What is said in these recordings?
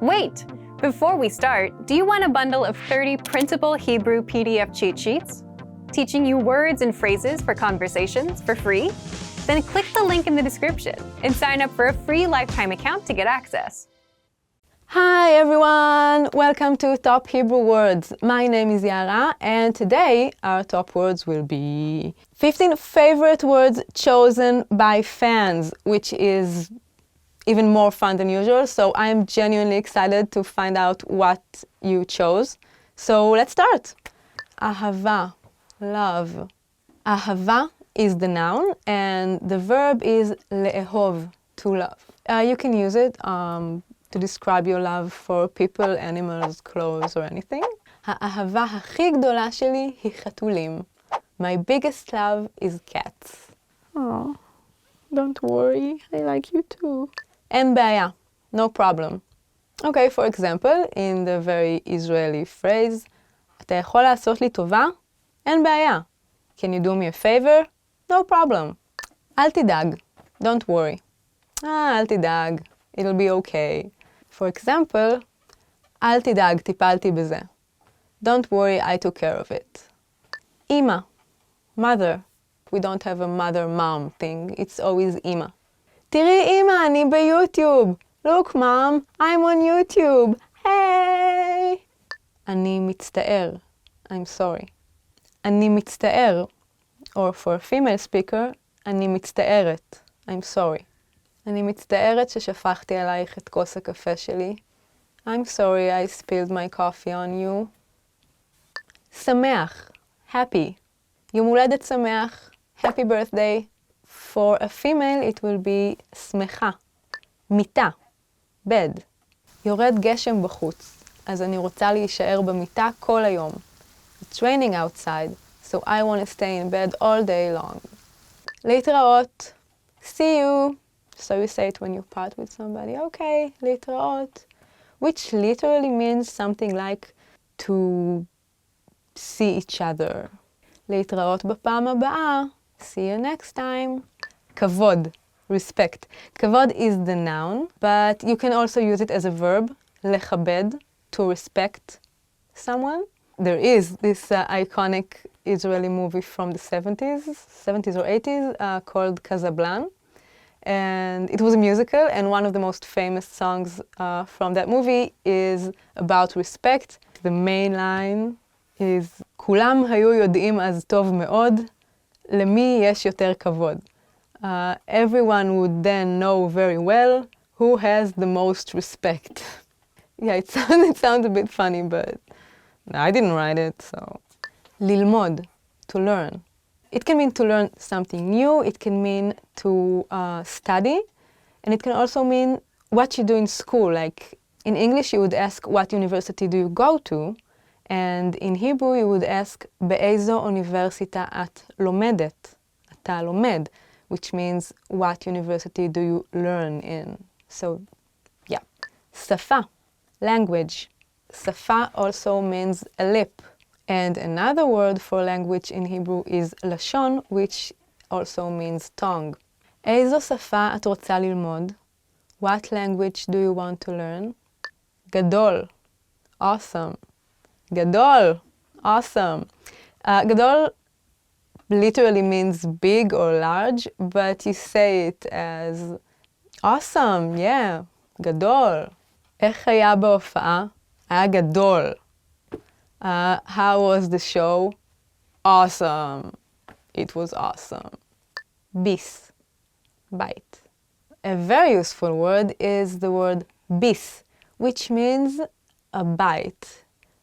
Wait! Before we start, do you want a bundle of 30 printable Hebrew PDF cheat sheets? Teaching you words and phrases for conversations for free? Then click the link in the description and sign up for a free lifetime account to get access. Hi everyone! Welcome to Top Hebrew Words. My name is Yara and today our top words will be 15 favorite words chosen by fans, which is even more fun than usual. So I'm genuinely excited to find out what you chose. So let's start. Ahava, love. Ahava is the noun and the verb is le'ehov, to love. You can use it to describe your love for people, animals, clothes, or anything. האהבה הכי גדולה שלי היא חתולים. My biggest love is cats. Oh, don't worry, I like you too. אין בעיה, no problem. Okay, for example, in the very Israeli phrase, אתה יכול לעשות לי טובה? אין בעיה. Can you do me a favor? No problem. אל תדאג, don't worry. אל תדאג, it'll be okay. For example, אל תדאג, טיפלתי בזה. Don't worry, I took care of it. אמא, mother. We don't have a mother-mom thing, it's always אמא. תראי אמא, אני ביוטיוב. Look mom, I'm on YouTube. Hey! אני מצטער. I'm sorry. אני מצטער. Or for a female speaker, אני מצטערת. I'm sorry. אני מצטערת ששפכתי עלייך את כוס הקפה שלי. I'm sorry I spilled my coffee on you. שמח, happy. יום הולדת שמח, happy birthday. For a female it will be שמחה. מיטה, bed. יורד גשם בחוץ, אז אני רוצה להישאר במיטה כל היום. It's raining outside, so I want to stay in bed all day long. להתראות, see you. So you say it when you part with somebody, okay, להתראות, which literally means something like to see each other. להתראות בפעם הבאה, see you next time. כבוד, respect. כבוד is the noun, but you can also use it as a verb, לכבד, to respect someone. There is this iconic Israeli movie from the 70s or 80s called Casablanca. And it was a musical, and one of the most famous songs from that movie is about respect. The main line is כולם היו יודעים אז טוב מאוד, למי יש יותר כבוד. Everyone would then know very well who has the most respect. Yeah, it sounds a bit funny, but I didn't write it, so. ללמוד, to learn. It can mean to learn something new, it can mean to study, and it can also mean what you do in school. Like in English you would ask what university do you go to, and in Hebrew you would ask באיזו אוניברסיטה את לומדת? אתה לומד, which means what university do you learn in. So yeah. שפה, language. שפה also means a lip. And another word for language in Hebrew is לשון, which also means tongue. איזו שפה את רוצה ללמוד? What language do you want to learn? גדול, awesome. גדול, awesome. גדול literally means big or large, but you say it as awesome, yeah, גדול. איך היה בהופעה? היה גדול. How was the show? Awesome. It was awesome. Bis, bite. A very useful word is the word bis, which means a bite.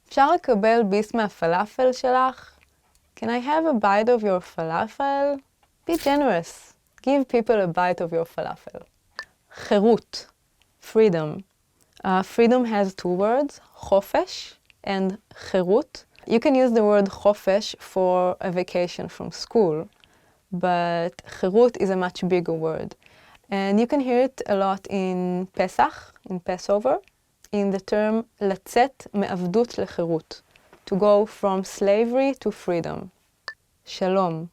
אפשר לקבל ביס מהפלאפל שלך? Can I have a bite of your falafel? Be generous. Give people a bite of your falafel. חירות, freedom. Freedom has two words, חופש and חירות. You can use the word חופש for a vacation from school, but חירות is a much bigger word. And you can hear it a lot in Pesach, in Passover, in the term לצאת מעבדות לחירות, to go from slavery to freedom. Shalom,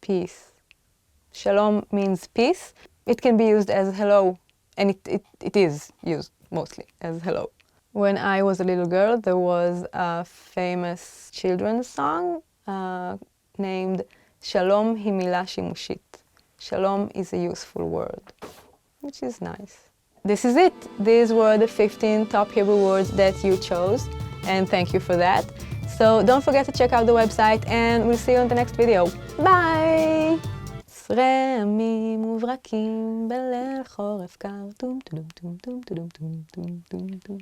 peace. Shalom means peace. It can be used as hello, and it is used mostly as hello. When I was a little girl, there was a famous children's song named Shalom hi mila shimushit. Shalom is a useful word, which is nice. This is it. These were the 15 top Hebrew words that you chose, and thank you for that. So don't forget to check out the website, and we'll see you in the next video. Bye! עשרה ימים וברקים בליל חורף קר, טום טום טום טום טום טום טום טום טום.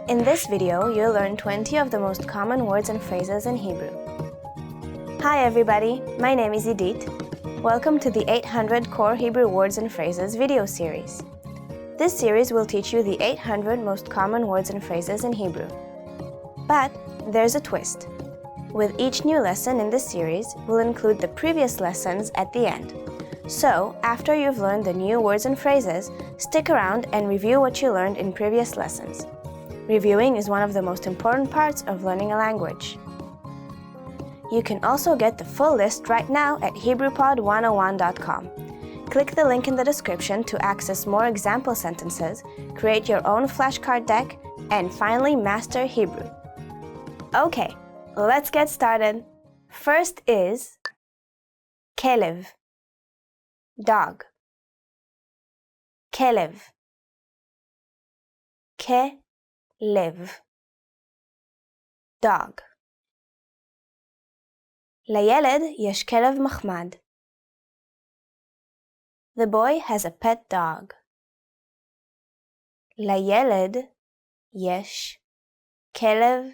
In this video, you'll learn 20 of the most common words and phrases in Hebrew. Hi everybody, my name is Idit. Welcome to the 800 Core Hebrew Words and Phrases video series. This series will teach you the 800 most common words and phrases in Hebrew. But there's a twist. With each new lesson in this series, we'll include the previous lessons at the end. So, after you've learned the new words and phrases, stick around and review what you learned in previous lessons. Reviewing is one of the most important parts of learning a language. You can also get the full list right now at HebrewPod101.com. Click the link in the description to access more example sentences, create your own flashcard deck, and finally master Hebrew. Okay, let's get started. First is kelev, dog. Kelev. Kelev. dog. לילד יש כלב מחמד. The boy has a pet dog. לילד יש כלב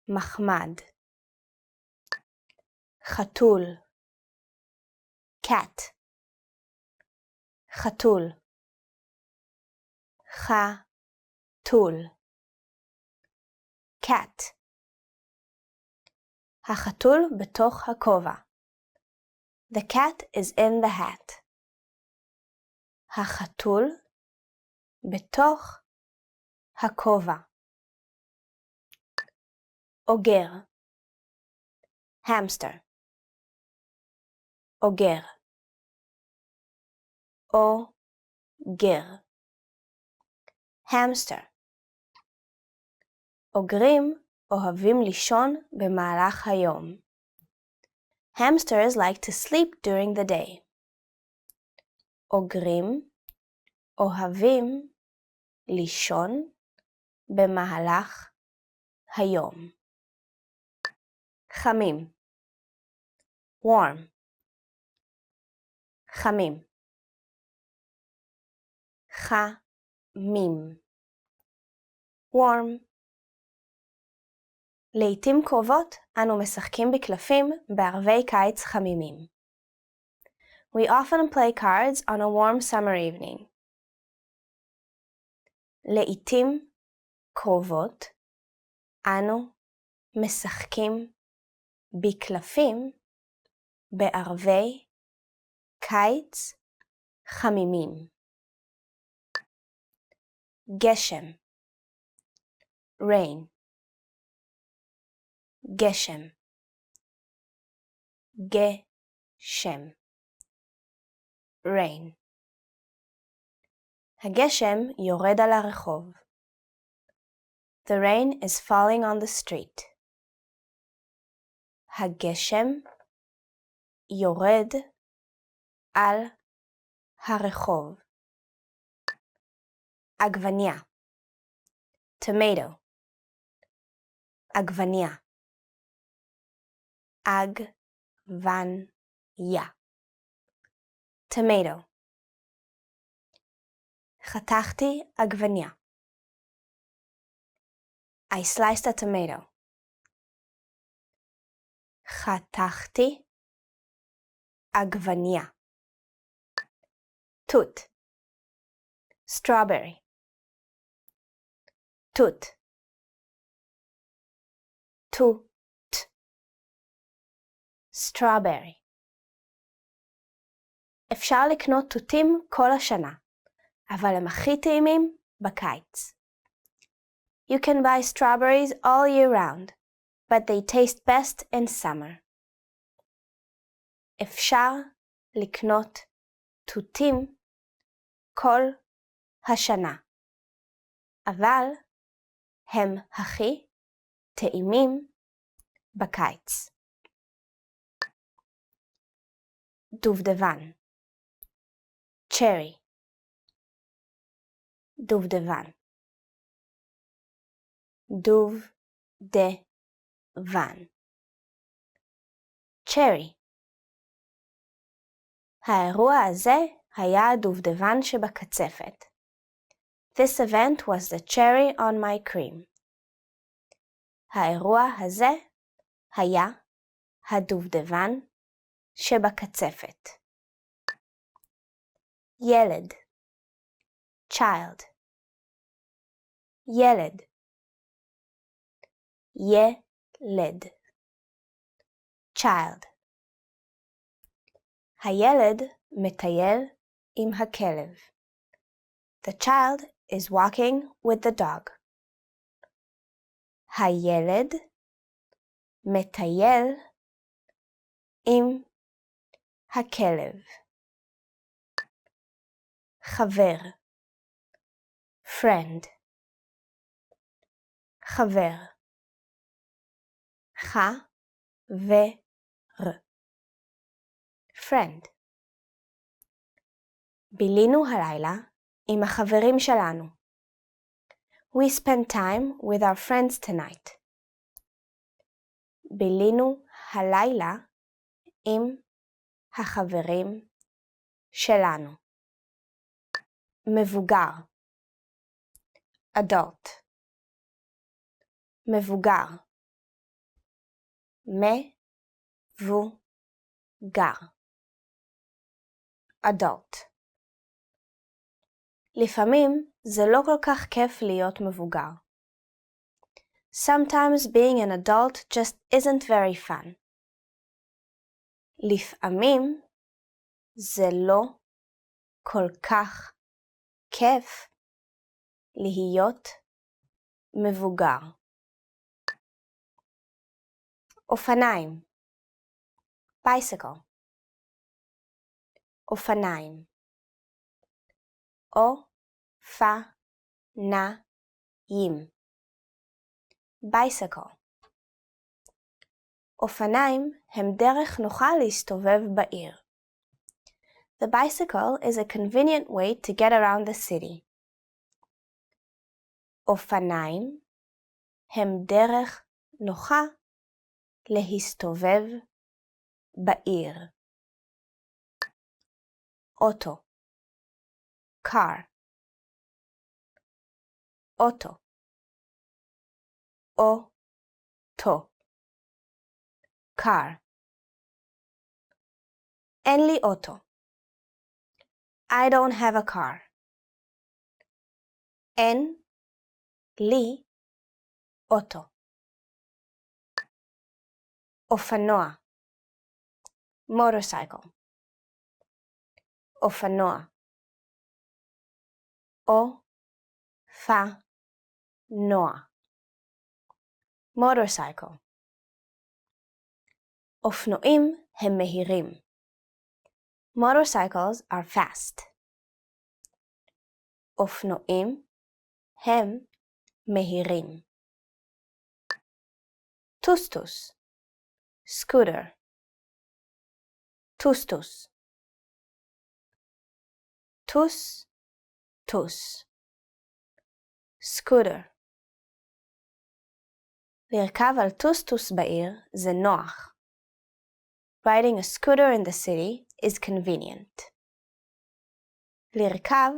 מחמד. חתול. cat. חתול. חתול. cat. החתול בתוך הכובע. The cat is in the hat. החתול בתוך הכובע. אוגר. hamster. אוגר. אוגר. hamster. אוגרים אוהבים לישון במהלך היום. Hamsters like to sleep during the day. אוגרים אוהבים לישון במהלך היום. חמים. warm. חמים. חמים. warm. לעתים קרובות אנו משחקים בקלפים בערבי קיץ חמימים. We often play cards on a warm summer evening. לעתים קרובות אנו משחקים בקלפים בערבי קיץ חמימים. גשם. rain. גשם. גשם. rain. הגשם יורד על הרחוב. The rain is falling on the street. הגשם יורד על הרחוב. עגבניה. tomato. עגבניה. עגבניה. tomato. חתכתי עגבניה. I sliced a tomato. חתכתי עגבניה. תות. strawberry. תות. תות. strawberry. אפשר לקנות תותים כל השנה, אבל הם הכי טעימים בקיץ. You can buy strawberries all year round, but they taste best in summer. אפשר לקנות תותים כל השנה, אבל הם הכי טעימים בקיץ. דובדבן, cherry, דובדבן, דובדבן, cherry. האירוע הזה היה הדובדבן שבקצפת. This event was the cherry on my cream. האירוע הזה היה הדובדבן שבקצפת. ילד, child, ילד, ילד, child. הילד מטייל עם הכלב. The child is walking with the dog. הילד מטייל עם הכלב. חבר, friend, חבר, חבר, friend. בילינו הלילה עם החברים שלנו. We spent time with our friends tonight. בילינו הלילה עם החברים שלנו. מבוגר, adult, מבוגר, מבוגר, adult. לפעמים זה לא כל כך כיף להיות מבוגר. Sometimes being an adult just isn't very fun. לפעמים זה לא כל כך כיף להיות מבוגר. אופניים, bicycle, אופניים, אופניים, bicycle. אופניים הם דרך נוחה להסתובב בעיר. The bicycle is a convenient way to get around the city. אופניים הם דרך נוחה להסתובב בעיר. אוטו, car, אוטו, אוטו, car. אין לי אוטו. I don't have a car. אין לי אוטו. אופנוע, motorcycle, אופנוע, אופנוע, motorcycle. אופנועים הם מהירים. Motorcycles are fast. אופנועים הם מהירים. טוסטוס, scooter, טוסטוס, טוס, scooter. לרכב על טוסטוס בעיר זה נוח. Riding a scooter in the city is convenient. לרכב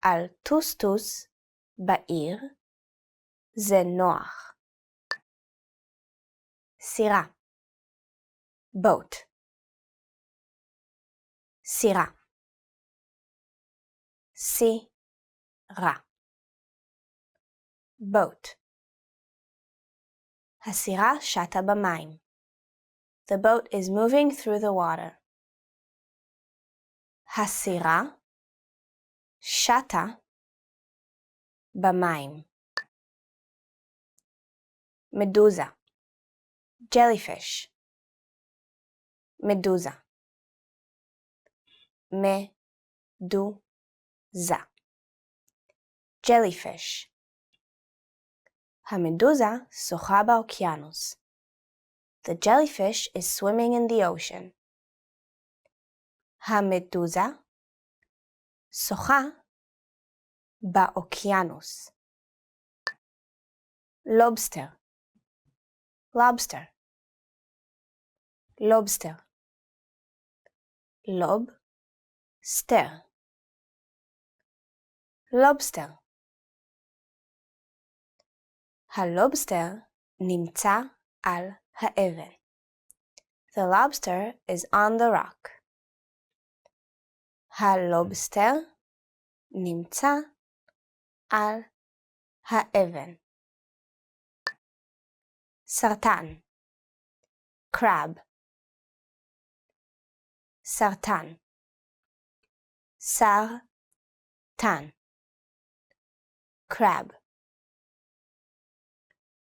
על טוסטוס בעיר זה נוח. סירה, boat, סירה, סירה, boat. הסירה שטה במים. The boat is moving through the water. הסירה שטה במים. medusa, jellyfish, medusa, medusa, jellyfish. המדוזה שוחה באוקיינוס. The jellyfish is swimming in the ocean. המדוזה שוחה באוקיינוס. lobster, lobster, lobster, lobster, lobster. הלובסטר נמצא על האבן. The lobster is on the rock. הלובסטר נמצא על האבן. סרטן, crab, סרטן, סרטן, crab.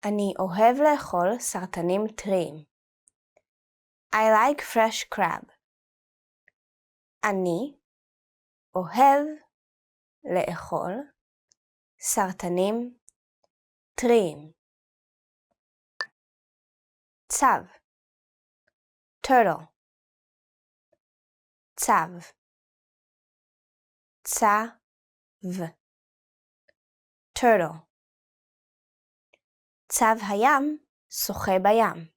אני אוהב לאכול סרטנים טריים. I like fresh crab. אני אוהב לאכול סרטנים טריים. צב, turtle, צב, צב, turtle. צב הים שוחה בים.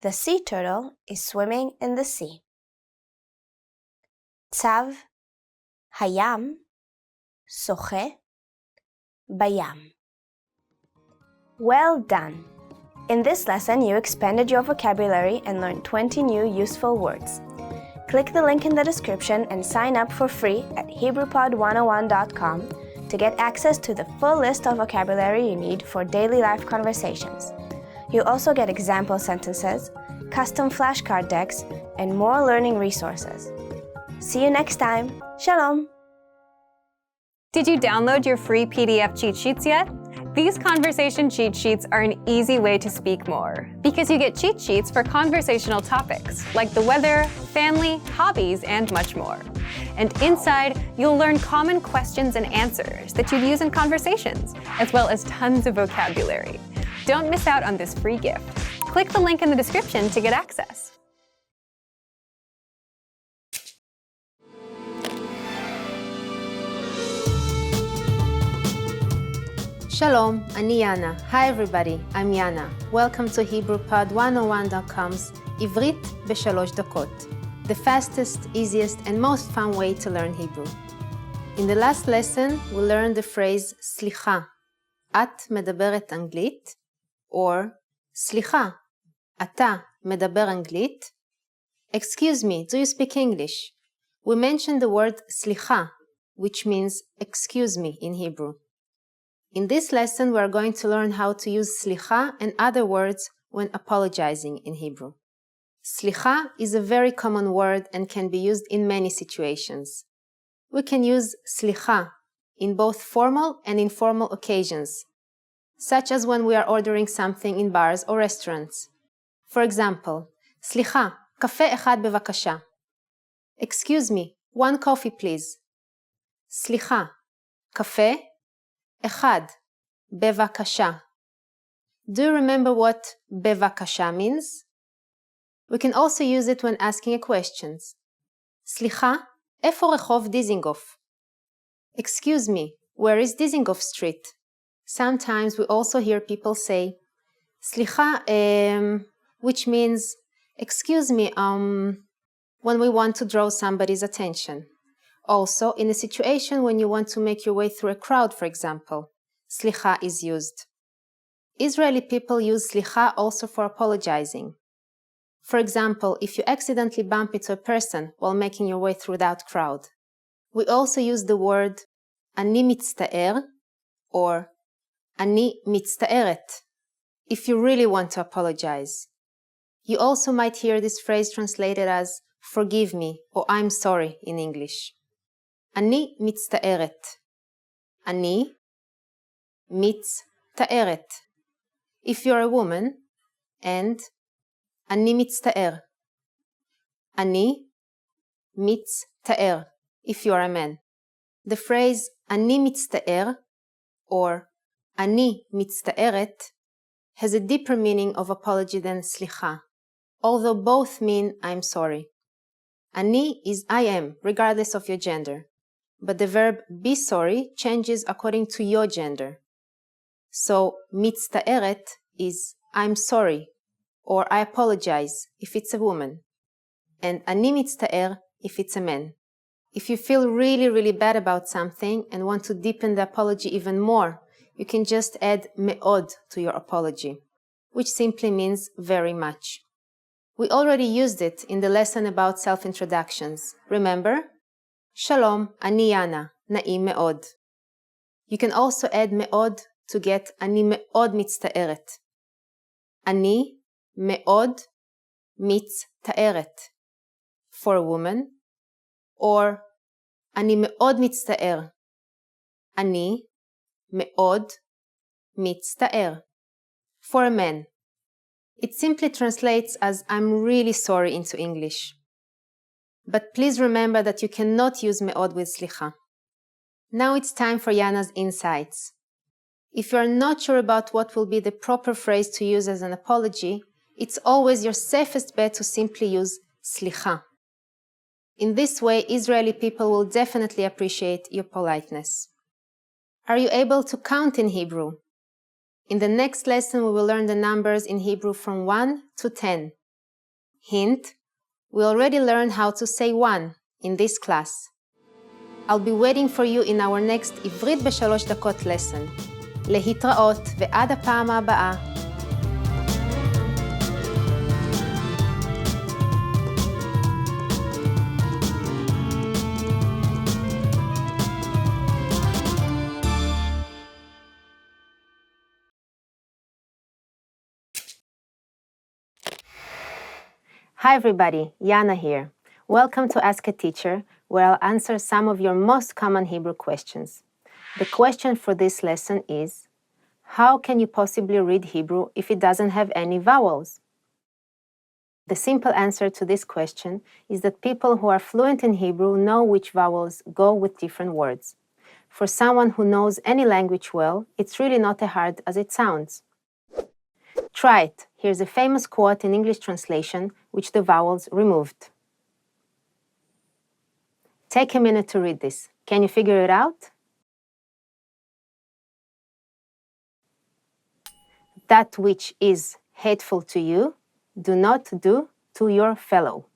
The sea turtle is swimming in the sea. צב הים שוחה בים. Well done! In this lesson, you expanded your vocabulary and learned 20 new useful words. Click the link in the description and sign up for free at HebrewPod101.com to get access to the full list of vocabulary you need for daily life conversations. You'll also get example sentences, custom flashcard decks, and more learning resources. See you next time. Shalom! Did you download your free PDF cheat sheets yet? These conversation cheat sheets are an easy way to speak more, because you get cheat sheets for conversational topics like the weather, family, hobbies, and much more. And inside, you'll learn common questions and answers that you'd use in conversations, as well as tons of vocabulary. Don't miss out on this free gift. Click the link in the description to get access. Shalom, אני יאנה. Hi everybody, I'm Yana. Welcome to HebrewPod101.com's עברית בשלוש דקות. The fastest, easiest, and most fun way to learn Hebrew. In the last lesson, we learned the phrase סליחה, את מדברת אנגלית, or סליחה, אתה מדבר אנגלית. Excuse me, do you speak English? We mentioned the word סליחה, which means excuse me in Hebrew. In this lesson, we are going to learn how to use slicha and other words when apologizing in Hebrew. Slicha is a very common word and can be used in many situations. We can use slicha in both formal and informal occasions, such as when we are ordering something in bars or restaurants. For example, סליחה, קפה אחד בבקשה. Excuse me, one coffee please. סליחה, קפה אחד, בבקשה. Do you remember what בבקשה means? We can also use it when asking a question. סליחה, איפה רחוב דיזינגוף? Excuse me, where is Dizengoff Street? Sometimes we also hear people say, סליחה, which means, excuse me, when we want to draw somebody's attention. Also, in a situation when you want to make your way through a crowd, for example, slicha is used. Israeli people use slicha also for apologizing. For example, if you accidentally bump into a person while making your way through that crowd. We also use the word אני מצטער or אני מצטערת if you really want to apologize. You also might hear this phrase translated as forgive me or I'm sorry in English. אני מצטערת. אני מצטערת. if you're a woman, and אני מצטער. אני מצטער, if you're a man. The phrase אני מצטער or אני מצטערת has a deeper meaning of apology than סליחה, although both mean I'm sorry. אני is I am, regardless of your gender, but the verb be sorry changes according to your gender. So מצטערת is I'm sorry or I apologize if it's a woman, and אני מצטער if it's a man. If you feel really bad about something and want to deepen the apology even more, you can just add מאוד to your apology, which simply means very much. We already used it in the lesson about self-introductions. Remember? Shalom, אני יאנה, נעים מאוד. You can also add מאוד to get אני מאוד מצטערת. אני מאוד מצטערת for a woman, or אני מאוד מצטער. אני מאוד מצטער for a man. It simply translates as I'm really sorry into English. But please remember that you cannot use מאוד with סליחה. Now it's time for Yana's insights. If you are not sure about what will be the proper phrase to use as an apology, it's always your safest bet to simply use סליחה. In this way, Israeli people will definitely appreciate your politeness. Are you able to count in Hebrew? In the next lesson, we will learn the numbers in Hebrew from 1 to 10. Hint, we already learned how to say 1 in this class. I'll be waiting for you in our next עברית ב3 דקות lesson. להתראות ועד הפעם הבאה. Hi everybody, Yana here. Welcome to Ask a Teacher, where I'll answer some of your most common Hebrew questions. The question for this lesson is, how can you possibly read Hebrew if it doesn't have any vowels? The simple answer to this question is that people who are fluent in Hebrew know which vowels go with different words. For someone who knows any language well, it's really not as hard as it sounds. Try it. Here's a famous quote in English translation, which the vowels removed. Take a minute to read this. Can you figure it out? That which is hateful to you, do not do to your fellow.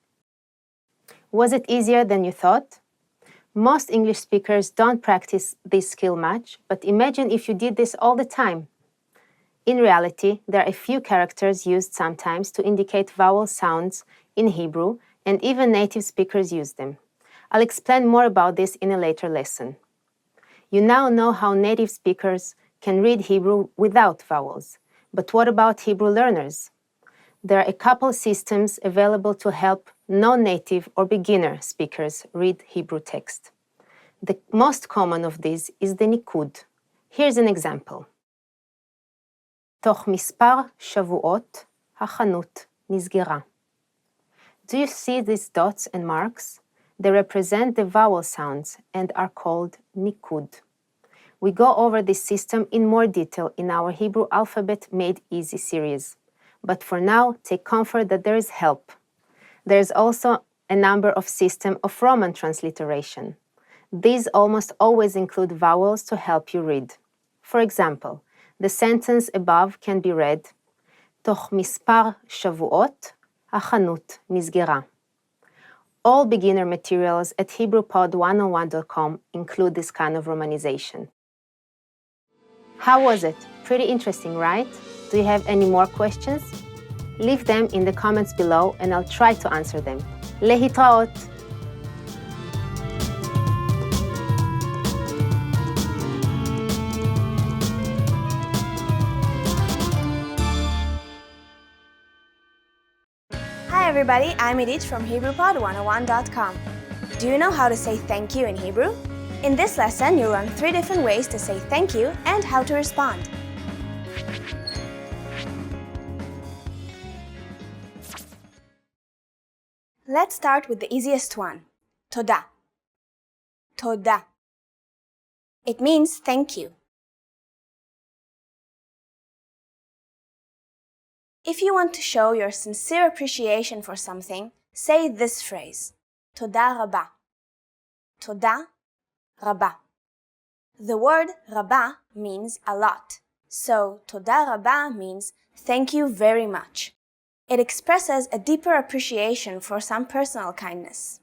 Was it easier than you thought? Most English speakers don't practice this skill much, but imagine if you did this all the time. In reality, there are a few characters used sometimes to indicate vowel sounds in Hebrew, and even native speakers use them. I'll explain more about this in a later lesson. You now know how native speakers can read Hebrew without vowels. But what about Hebrew learners? There are a couple systems available to help non-native or beginner speakers read Hebrew text. The most common of these is the nikud. Here's an example. תוך מספר שבועות, החנות נסגרה. Do you see these dots and marks? They represent the vowel sounds and are called nikud. We go over this system in more detail in our Hebrew Alphabet Made Easy series. But for now, take comfort that there is help. There is also a number of systems of Roman transliteration. These almost always include vowels to help you read. For example, the sentence above can be read, תוך מספר שבועות, החנות נסגרה. All beginner materials at HebrewPod101.com include this kind of romanization. How was it? Pretty interesting, right? Do you have any more questions? Leave them in the comments below and I'll try to answer them. להתראות! Hi everybody, I'm Edith from HebrewPod101.com. Do you know how to say thank you in Hebrew? In this lesson, you'll learn 3 different ways to say thank you and how to respond. Let's start with the easiest one, toda. Toda. It means thank you. If you want to show your sincere appreciation for something, say this phrase, toda raba. Toda raba. The word raba means a lot, so toda raba means thank you very much. It expresses a deeper appreciation for some personal kindness.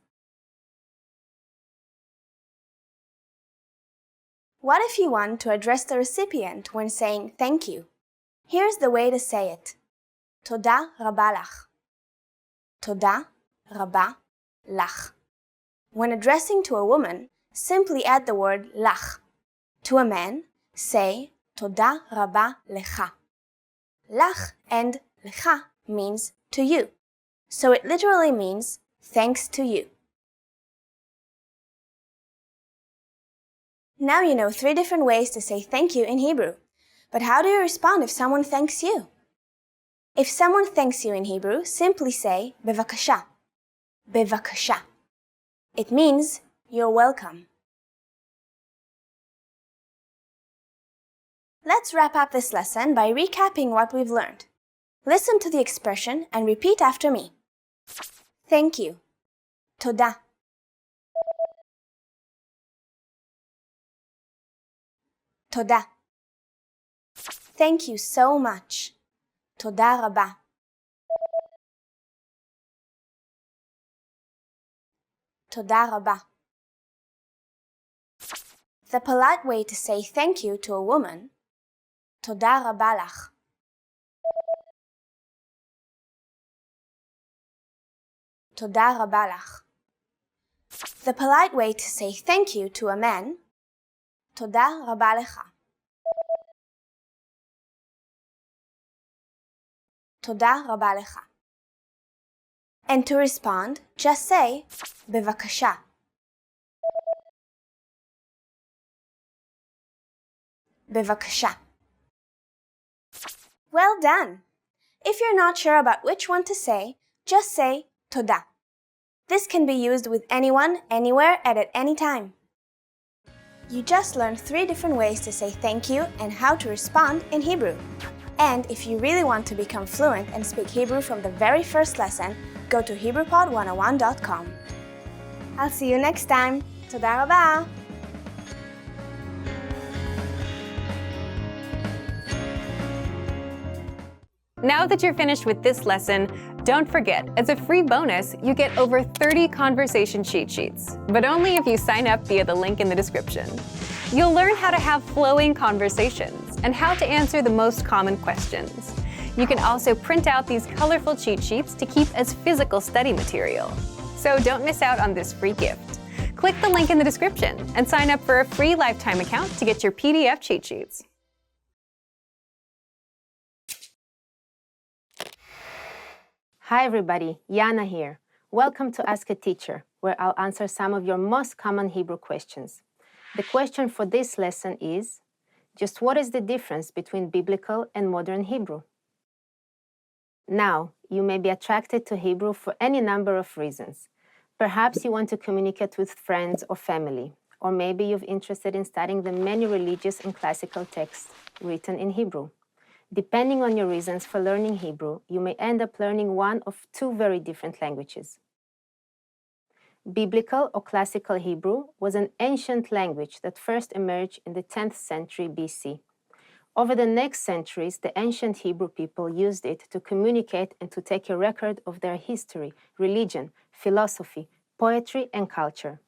What if you want to address the recipient when saying thank you? Here's the way to say it. Toda raba lach. Toda raba lach. When addressing to a woman, simply add the word lach. To a man, say toda raba lecha. Lach and lecha means to you, so it literally means thanks to you. Now you know 3 different ways to say thank you in Hebrew. But how do you respond if someone thanks you? If someone thanks you in Hebrew, simply say bevakasha. Bevakasha. It means you're welcome. Let's wrap up this lesson by recapping what we've learned. Listen to the expression and repeat after me. Thank you. Toda. Toda. Thank you so much. Toda raba. Toda raba. The polite way to say thank you to a woman, toda raba lach. Toda raba lach. The polite way to say thank you to a man, toda raba lecha. Toda raba lecha. And to respond, just say bevakasha. Bevakasha. Well done! If you're not sure about which one to say, just say toda. This can be used with anyone, anywhere, and at any time. You just learned 3 different ways to say thank you and how to respond in Hebrew. And if you really want to become fluent and speak Hebrew from the very first lesson, go to HebrewPod101.com. I'll see you next time. Toda rabah! Now that you're finished with this lesson, don't forget, as a free bonus, you get over 30 conversation cheat sheets, but only if you sign up via the link in the description. You'll learn how to have flowing conversations and how to answer the most common questions. You can also print out these colorful cheat sheets to keep as physical study material. So don't miss out on this free gift. Click the link in the description and sign up for a free lifetime account to get your PDF cheat sheets. Hi everybody, Yana here. Welcome to Ask a Teacher, where I'll answer some of your most common Hebrew questions. The question for this lesson is, just what is the difference between biblical and modern Hebrew? Now, you may be attracted to Hebrew for any number of reasons. Perhaps you want to communicate with friends or family, or maybe you're interested in studying the many religious and classical texts written in Hebrew. Depending on your reasons for learning Hebrew, you may end up learning one of 2 very different languages. Biblical or classical Hebrew was an ancient language that first emerged in the 10th century BC. Over the next centuries, the ancient Hebrew people used it to communicate and to take a record of their history, religion, philosophy, poetry, and culture.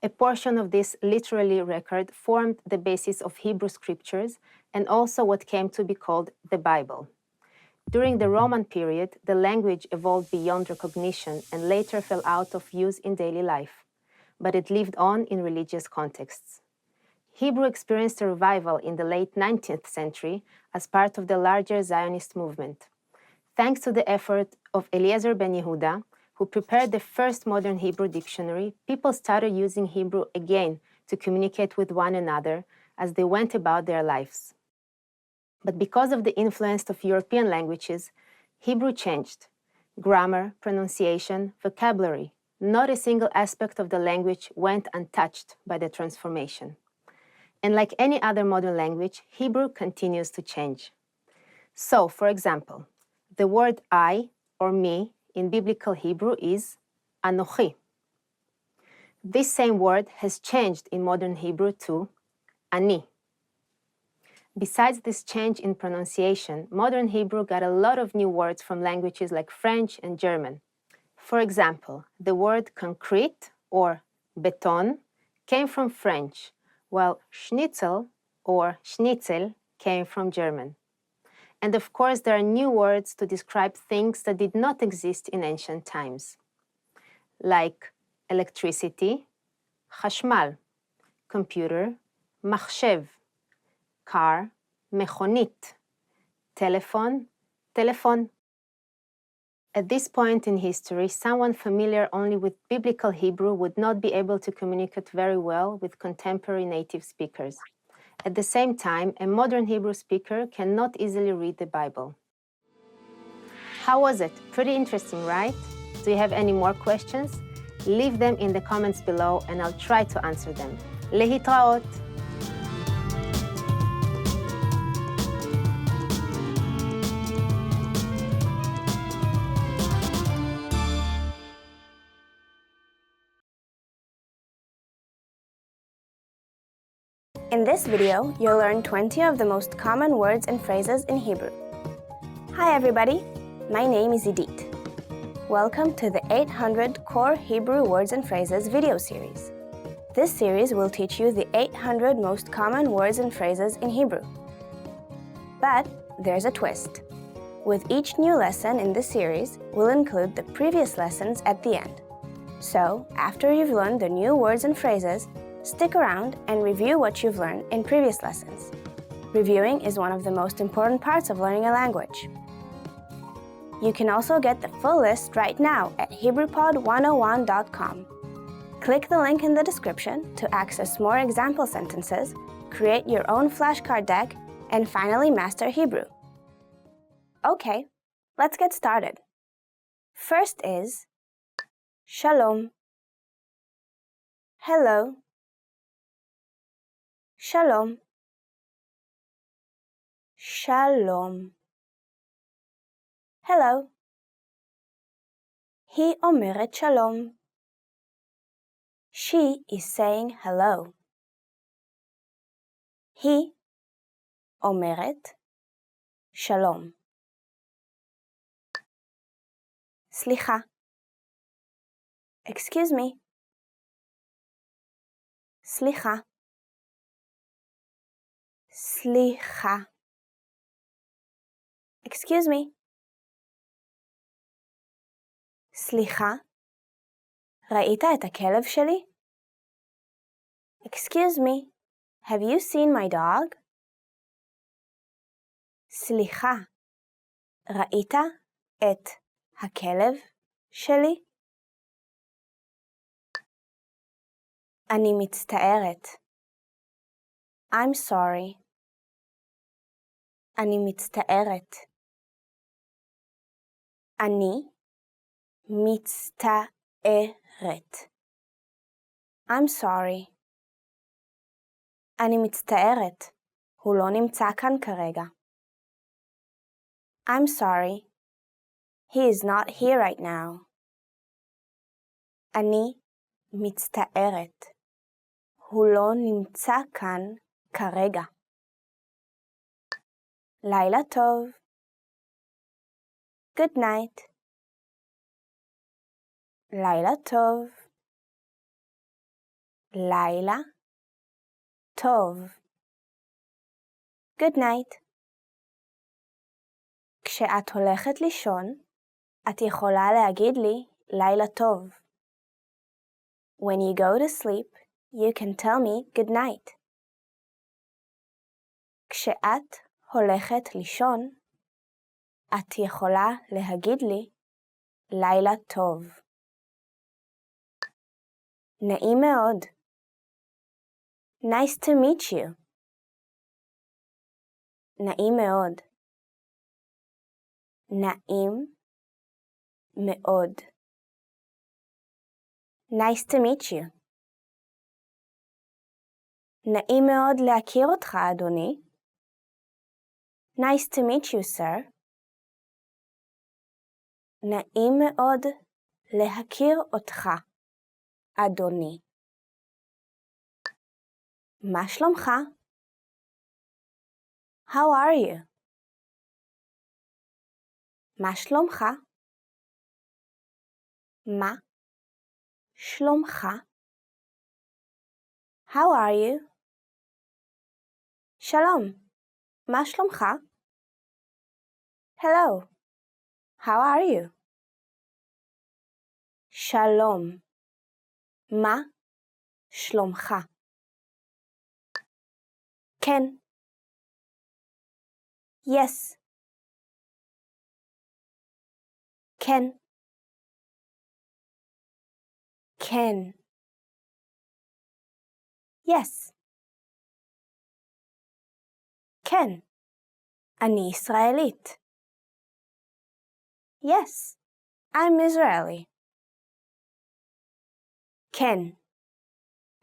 A portion of this literary record formed the basis of Hebrew scriptures and also what came to be called the Bible. During the Roman period, the language evolved beyond recognition and later fell out of use in daily life, but it lived on in religious contexts. Hebrew experienced a revival in the late 19th century as part of the larger Zionist movement. Thanks to the effort of Eliezer ben Yehuda, who prepared the first modern Hebrew dictionary, people started using Hebrew again to communicate with one another as they went about their lives. But because of the influence of European languages, Hebrew changed. grammar, pronunciation, vocabulary. Not a single aspect of the language went untouched by the transformation. And like any other modern language, Hebrew continues to change. So, for example, the word I or me in biblical Hebrew is anochi. This same word has changed in modern Hebrew to ani. Besides this change in pronunciation, modern Hebrew got a lot of new words from languages like French and German. For example, the word concrete or beton came from French, while schnitzel or schnitzel came from German. And of course, there are new words to describe things that did not exist in ancient times, like electricity, חשמל, computer, מחשב, car, מכונית, telephone, טלפון. At this point in history, someone familiar only with biblical Hebrew would not be able to communicate very well with contemporary native speakers. At the same time, a modern Hebrew speaker cannot easily read the Bible. How was it? Pretty interesting, right? Do you have any more questions? Leave them in the comments below and I'll try to answer them. להתראות! In this video, you'll learn 20 of the most common words and phrases in Hebrew. Hi everybody, my name is Idit. Welcome to the 800 Core Hebrew Words and Phrases video series. This series will teach you the 800 most common words and phrases in Hebrew. But there's a twist. With each new lesson in this series, we'll include the previous lessons at the end. So, after you've learned the new words and phrases, stick around and review what you've learned in previous lessons. Reviewing is one of the most important parts of learning a language. You can also get the full list right now at HebrewPod101.com. Click the link in the description to access more example sentences, create your own flashcard deck, and finally master Hebrew. Okay, let's get started. First is Shalom. Hello. Shalom. Shalom. Hello. היא אומרת שלום. She is saying hello. היא אומרת שלום. סליחה. Excuse me. סליחה. סליחה. Excuse me. סליחה. ראית את הכלב שלי? Excuse me. Have you seen my dog? סליחה. ראית את הכלב שלי? אני מצטערת. I'm sorry. אני מצטערת. אני מצטערת. I'm sorry. אני מצטערת. הוא לא נמצא כאן כרגע. I'm sorry. He is not here right now. אני מצטערת. הוא לא נמצא כאן כרגע. לילה טוב. Good night. לילה טוב. לילה טוב. Good night. כשאת הולכת לישון, את יכולה להגיד לי לילה טוב. When you go to sleep, you can tell me good night. כשאת הולכת לישון, את יכולה להגיד לי לילה טוב. נעים מאוד. Nice to meet you. נעים מאוד. נעים מאוד. Nice to meet you. נעים מאוד להכיר אותך, אדוני. Nice to meet you, sir. נעים מאוד להכיר אותך, אדוני. מה שלומך? How are you? מה שלומך? מה שלומך? How are you? שלום, מה שלומך? Hello, how are you? שלום, מה שלומך? כן. Yes. כן. כן. Yes. כן. אני ישראלית. Yes, I'm Israeli. כן.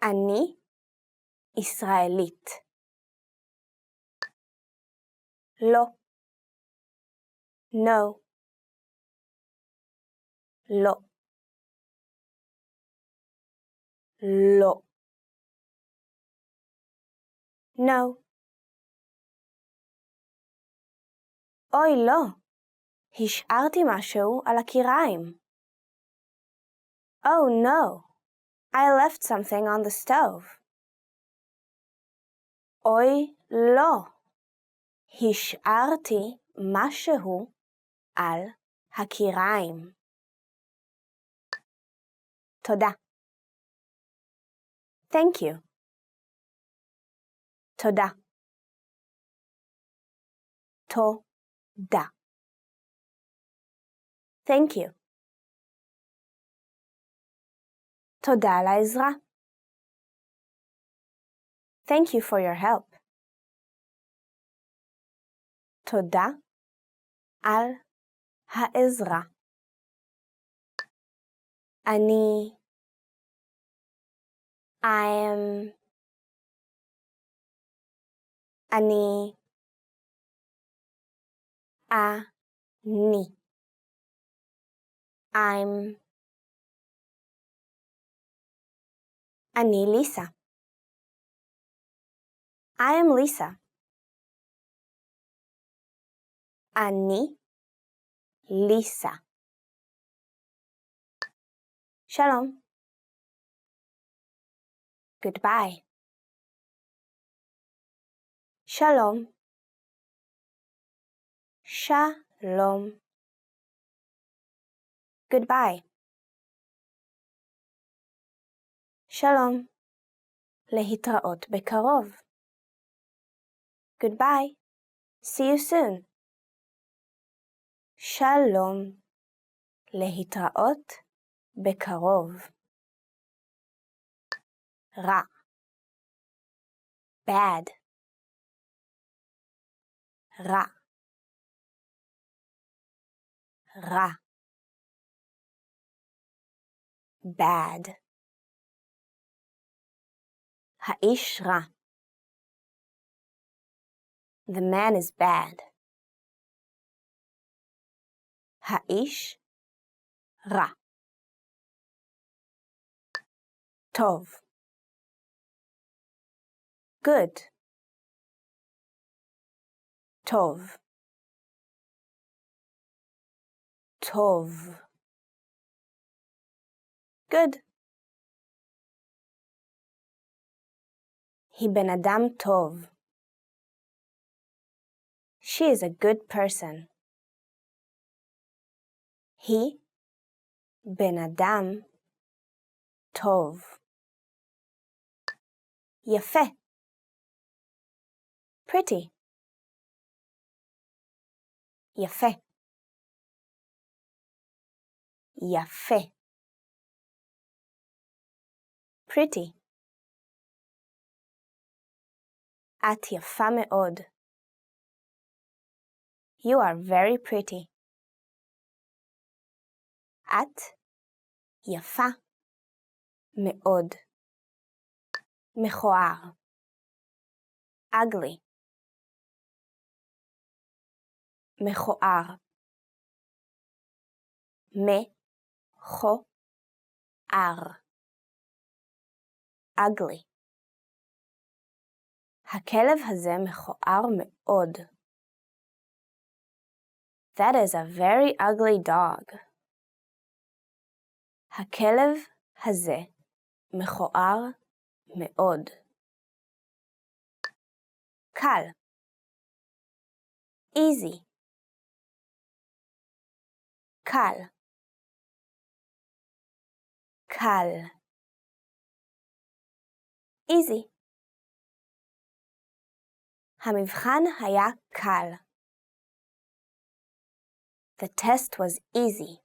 אני ישראלית. לא. No. לא. לא. No. אוי, לא. השארתי משהו על הקיריים. Oh, no. I left something on the stove. אוי, לא. השארתי משהו על הקיריים. תודה. Thank you. תודה. תודה. Thank you. תודה על העזרה. Thank you for your help. תודה על העזרה. אני אני אני ליסה. I am Lisa. אני ליסה. שלום. Goodbye. שלום. שלום. Goodbye. שלום. להתראות בקרוב. Goodbye. See you soon. שלום. להתראות בקרוב. רע. Bad. רע. רע. Bad. האיש רע. The man is bad. האיש רע. טוב. Good. טוב. טוב. Good. היא בן אדם טוב. She is a good person. היא בן אדם טוב. יפה. Pretty. יפה. יפה. Pretty. את יפה מאוד. You are very pretty. את יפה מאוד. מכוער. ugly. מכוער. מכוער. ugly. הכלב הזה מכוער מאוד. That is a very ugly dog. הכלב הזה מכוער מאוד. קל. easy. קל. קל. easy. המבחן היה קל. The test was easy.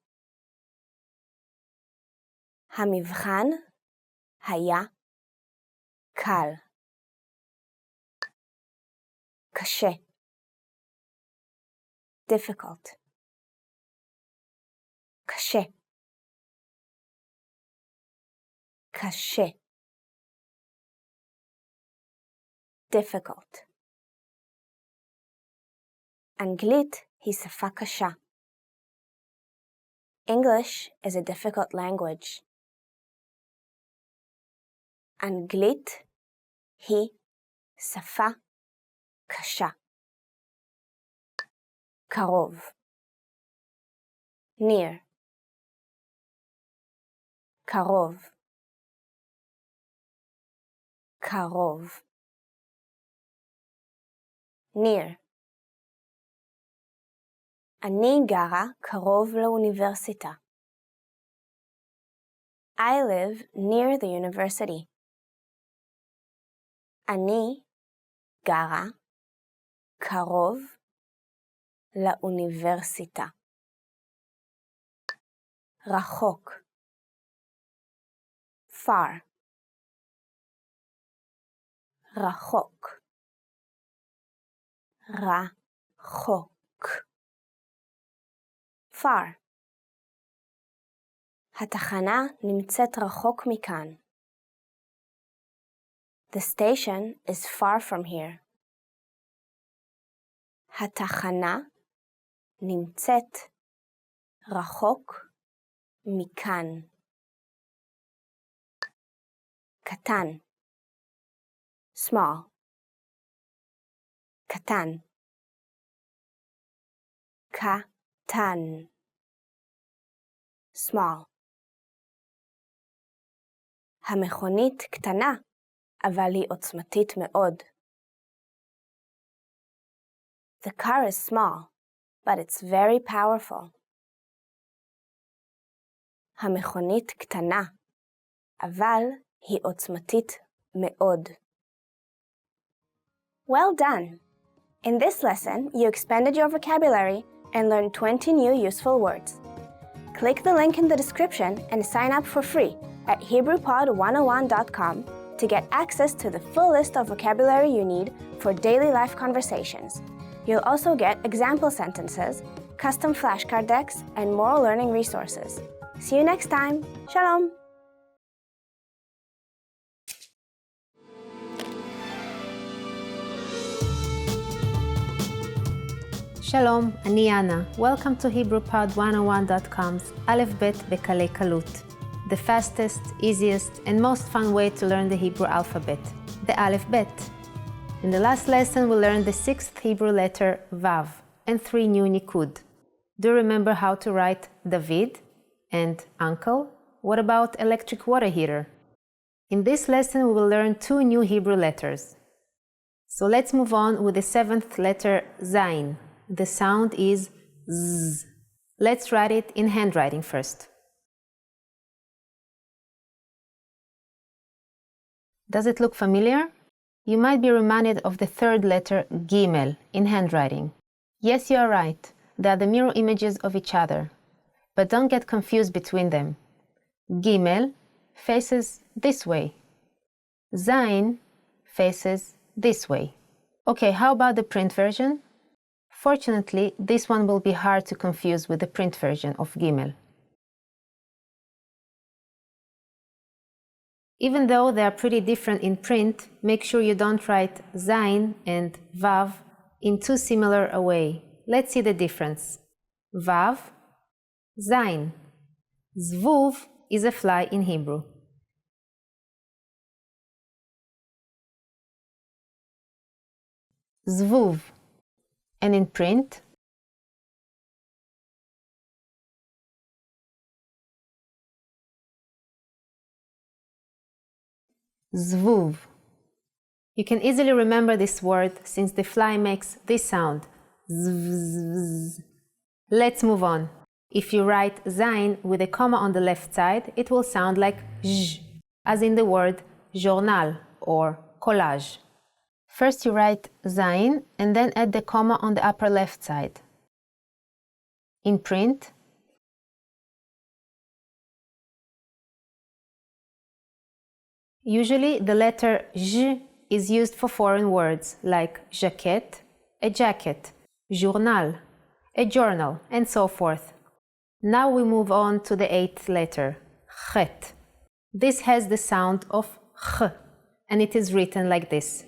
המבחן היה קל. קשה. difficult. קשה. קשה. difficult. אנגלית היא שפה קשה. English is a difficult language. אנגלית היא שפה קשה. קרוב. near. קרוב. קרוב. near. אני גרה קרוב לאוניברסיטה. I live near the university. אני גרה קרוב לאוניברסיטה. רחוק. far. רחוק. רחוק. far. התחנה נמצאת רחוק מכאן. The station is far from here. התחנה נמצאת רחוק מכאן. קטן. small. קטן. קטן. small. המכונית קטנה, אבל היא עוצמתית מאוד. The car is small, but it's very powerful. המכונית קטנה, אבל היא עוצמתית מאוד. Well done! In this lesson, you expanded your vocabulary and learned 20 new useful words. Click the link in the description and sign up for free at HebrewPod101.com to get access to the full list of vocabulary you need for daily life conversations. You'll also get example sentences, custom flashcard decks, and more learning resources. See you next time. Shalom! שלום, אני אנה. Welcome to HebrewPod101.com's א' ב' בקלי קלות. The fastest, easiest, and most fun way to learn the Hebrew alphabet, the Aleph Bet. In the last lesson, we learned the 6th Hebrew letter Vav and 3 new Nikud. Do you remember how to write David and uncle? What about electric water heater? In this lesson, we will learn 2 new Hebrew letters. So let's move on with the 7th letter Zayin. The sound is Z. Let's write it in handwriting first. Does it look familiar? You might be reminded of the 3rd letter Gimel in handwriting. Yes, you are right. They are the mirror images of each other. But don't get confused between them. Gimel faces this way. Zayin faces this way. Okay, how about the print version? Fortunately, this one will be hard to confuse with the print version of Gimel. Even though they are pretty different in print, make sure you don't write Zain and Vav in too similar a way. Let's see the difference. Vav, Zain. Zvuv is a fly in Hebrew. Zvuv. And in print, Zvuv. You can easily remember this word since the fly makes this sound. Zvz. Let's move on. If you write Zain with a comma on the left side, it will sound like zh, as in the word journal or collage. First you write Zain and then add the comma on the upper left side. In print, usually the letter j is used for foreign words like jaquette, a jacket, journal, a journal, and so forth. Now we move on to the eighth letter, chet. This has the sound of ch, and it is written like this.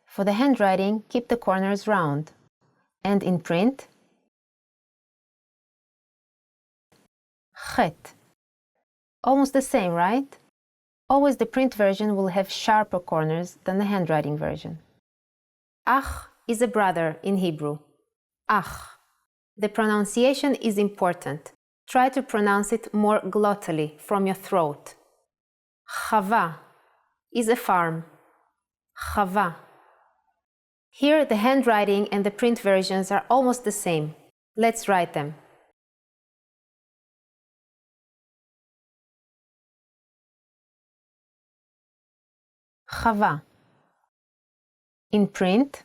For the handwriting, keep the corners round. And in print, chet. Almost the same, right? Always the print version will have sharper corners than the handwriting version. Ach is a brother in Hebrew. Ach. The pronunciation is important. Try to pronounce it more glottally from your throat. Chava is a farm. Chava. Here the handwriting and the print versions are almost the same. Let's write them. Chava. In print,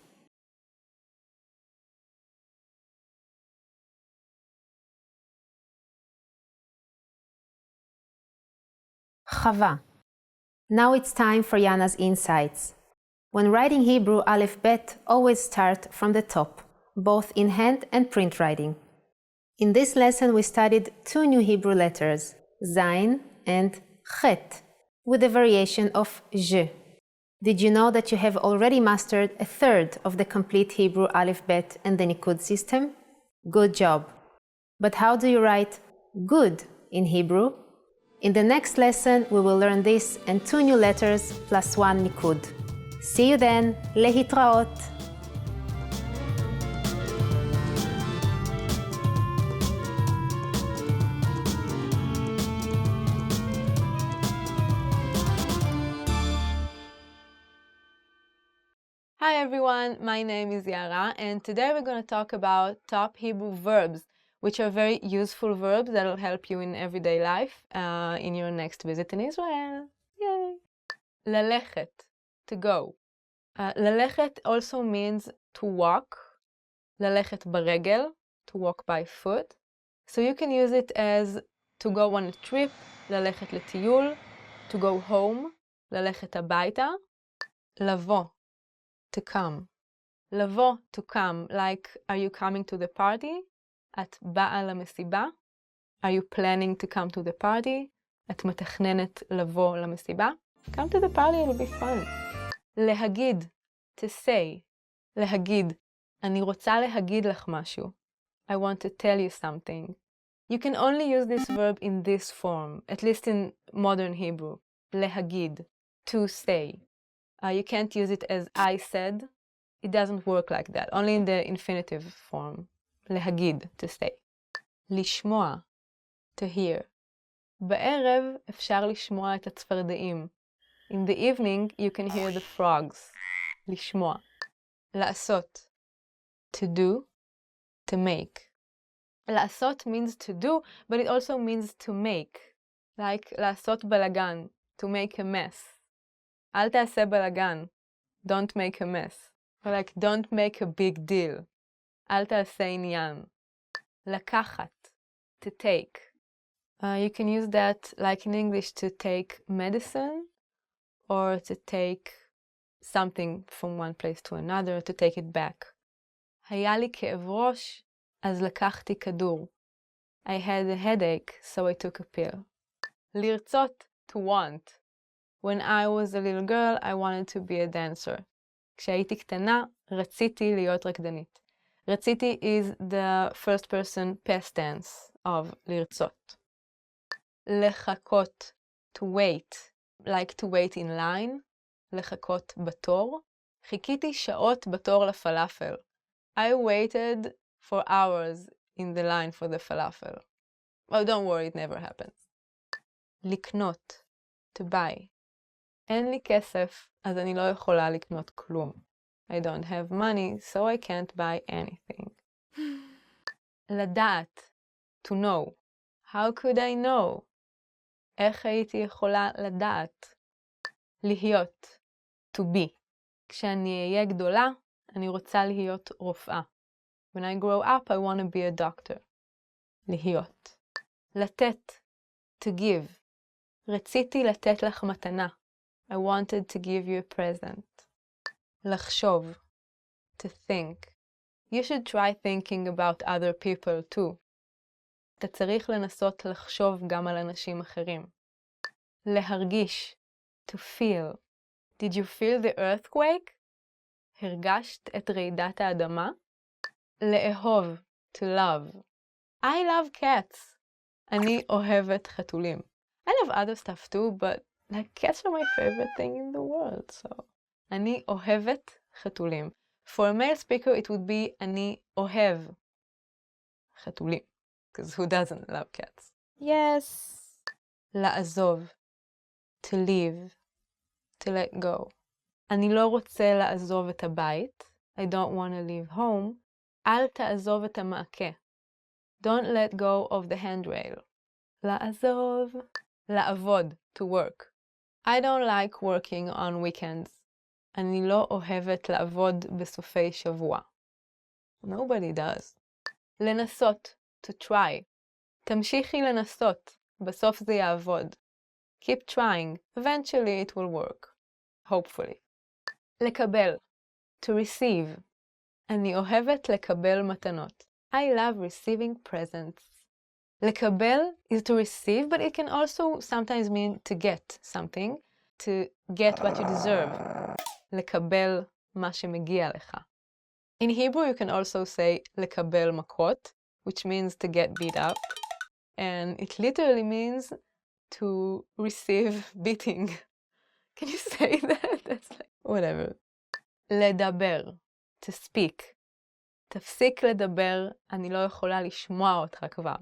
Chava. Now it's time for Yana's insights. When writing Hebrew Aleph Bet, always start from the top, both in hand and print writing. In this lesson we studied two new Hebrew letters, Zain and Chet, with a variation of J. Did you know that you have already mastered a third of the complete Hebrew Aleph Bet and the Nikud system? Good job! But how do you write good in Hebrew? In the next lesson we will learn this and two new letters plus one Nikud. See you then, להתראות! Hi everyone, my name is Yara, and today we're going to talk about top Hebrew verbs, which are very useful verbs that will help you in everyday life in your next visit in Israel. Yay! ללכת, to go. ללכת also means to walk. ללכת ברגל, to walk by foot. So you can use it as to go on a trip, ללכת לטיול, to go home, ללכת הביתה. לבוא, to come. לבוא, to come, like are you coming to the party? את באה למסיבה. Are you planning to come to the party? את מתכננת לבוא למסיבה. Come to the party, it'll be fun. להגיד, to say. להגיד, אני רוצה להגיד לך משהו. I want to tell you something. You can only use this verb in this form, at least in modern Hebrew. להגיד, to say. You can't use it as I said. It doesn't work like that, only in the infinitive form. להגיד, to say. לשמוע, to hear. בערב אפשר לשמוע את הצפרדעים. In the evening, you can hear the frogs. לשמוע. לעשות. To do, to make. לעשות means to do, but it also means to make. Like לעשות בלגן, to make a mess. אל תעשה בלגן. Don't make a mess. Or like don't make a big deal. אל תעשה עניין. לקחת, to take. You can use that like in English to take medicine or to take something from one place to another, to take it back. היה לי כאב ראש, אז לקחתי כדור. I had a headache, so I took a pill. לרצות, to want. When I was a little girl, I wanted to be a dancer. כשהייתי קטנה, רציתי להיות רקדנית. רציתי is the first person past tense of לרצות. לחכות, to wait, like to wait in line, לחכות בתור. חיכיתי שעות בתור לפלאפל. I waited for hours in the line for the falafel. Oh, don't worry, it never happens. לקנות, to buy. אין לי כסף, אז אני לא יכולה לקנות כלום. I don't have money, so I can't buy anything. לדעת, to know. How could I know? איך הייתי יכולה לדעת? להיות, to be. כשאני אהיה גדולה, אני רוצה להיות רופאה. When I grow up, I want to be a doctor. להיות. לתת, to give. רציתי לתת לך מתנה. I wanted to give you a present. לחשוב, to think. You should try thinking about other people too. אתה צריך לנסות לחשוב גם על אנשים אחרים. להרגיש, to feel. Did you feel the earthquake? הרגשת את רעידת האדמה? לאהוב, to love. I love cats. אני אוהבת חתולים. I love other stuff too, but like cats are my favorite thing in the world, so. אני אוהבת חתולים. For a male speaker, it would be אני אוהב חתולים. Because who doesn't love cats? Yes. לעזוב, to leave, to let go. אני לא רוצה לעזוב את הבית. I don't want to leave home. אל תעזוב את המעקה. Don't let go of the handrail. לעזוב. לעבוד, to work. I don't like working on weekends. אני לא אוהבת לעבוד בסופי שבוע. Nobody does. לנסות, to try. תמשיכי לנסות. בסוף זה יעבוד. Keep trying. Eventually it will work. Hopefully. לקבל, to receive. אני אוהבת לקבל מתנות. I love receiving presents. לקבל is to receive, but it can also sometimes mean to get something, to get what you deserve. לקבל מה שמגיע לך. In Hebrew, you can also say לקבל מכות, which means to get beat up, and it literally means to receive beating. Can you say that? That's like, whatever. לדבר, to speak. תפסיק לדבר, אני לא יכולה לשמוע אותך כבר.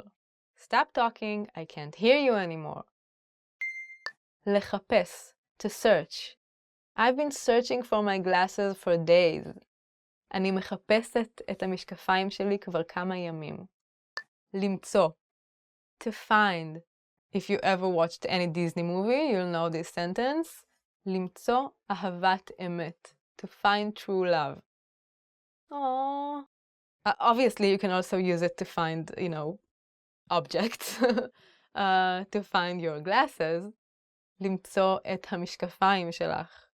Stop talking, I can't hear you anymore. לחפש, to search. I've been searching for my glasses for days. אני מחפשת את המשקפיים שלי כבר כמה ימים. למצוא, to find. If you ever watched any Disney movie, you'll know this sentence. למצוא אהבת אמת. To find true love. Aww. Obviously, you can also use it to find, objects. To find your glasses. למצוא את המשקפיים שלך.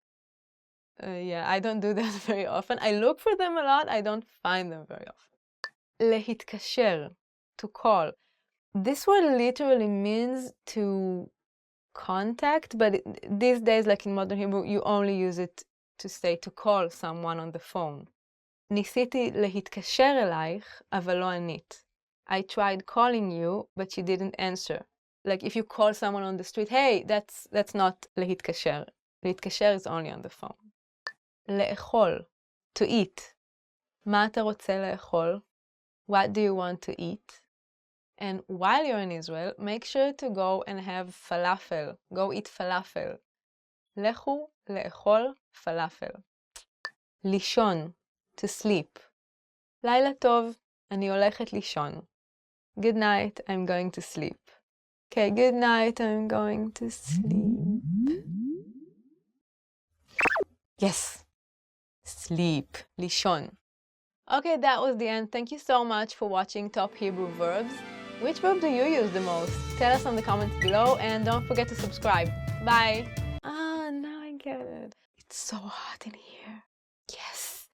Yeah, I don't do that very often. I look for them a lot. I don't find them very often. להתקשר, to call. This word literally means to contact, but these days, like in modern Hebrew, you only use it to say to call someone on the phone. ניסיתי להתקשר אלייך, אבל לא ענית. I tried calling you, but you didn't answer. Like if you call someone on the street, hey, that's not להתקשר. להתקשר is only on the phone. לאכול, to eat. מה אתה רוצה לאכול? What do you want to eat? And while you're in Israel, make sure to go and have falafel. Go eat falafel. לכו לאכול falafel. לישון, to sleep. לילה טוב, אני הולכת לישון. Good night, I'm going to sleep. Okay, good night, I'm going to sleep. Yes. Sleep. לישון. Okay, that was the end. Thank you so much for watching Top Hebrew Verbs. Which verb do you use the most? Tell us in the comments below and don't forget to subscribe. Bye! Ah, now I get it. It's so hot in here. Yes!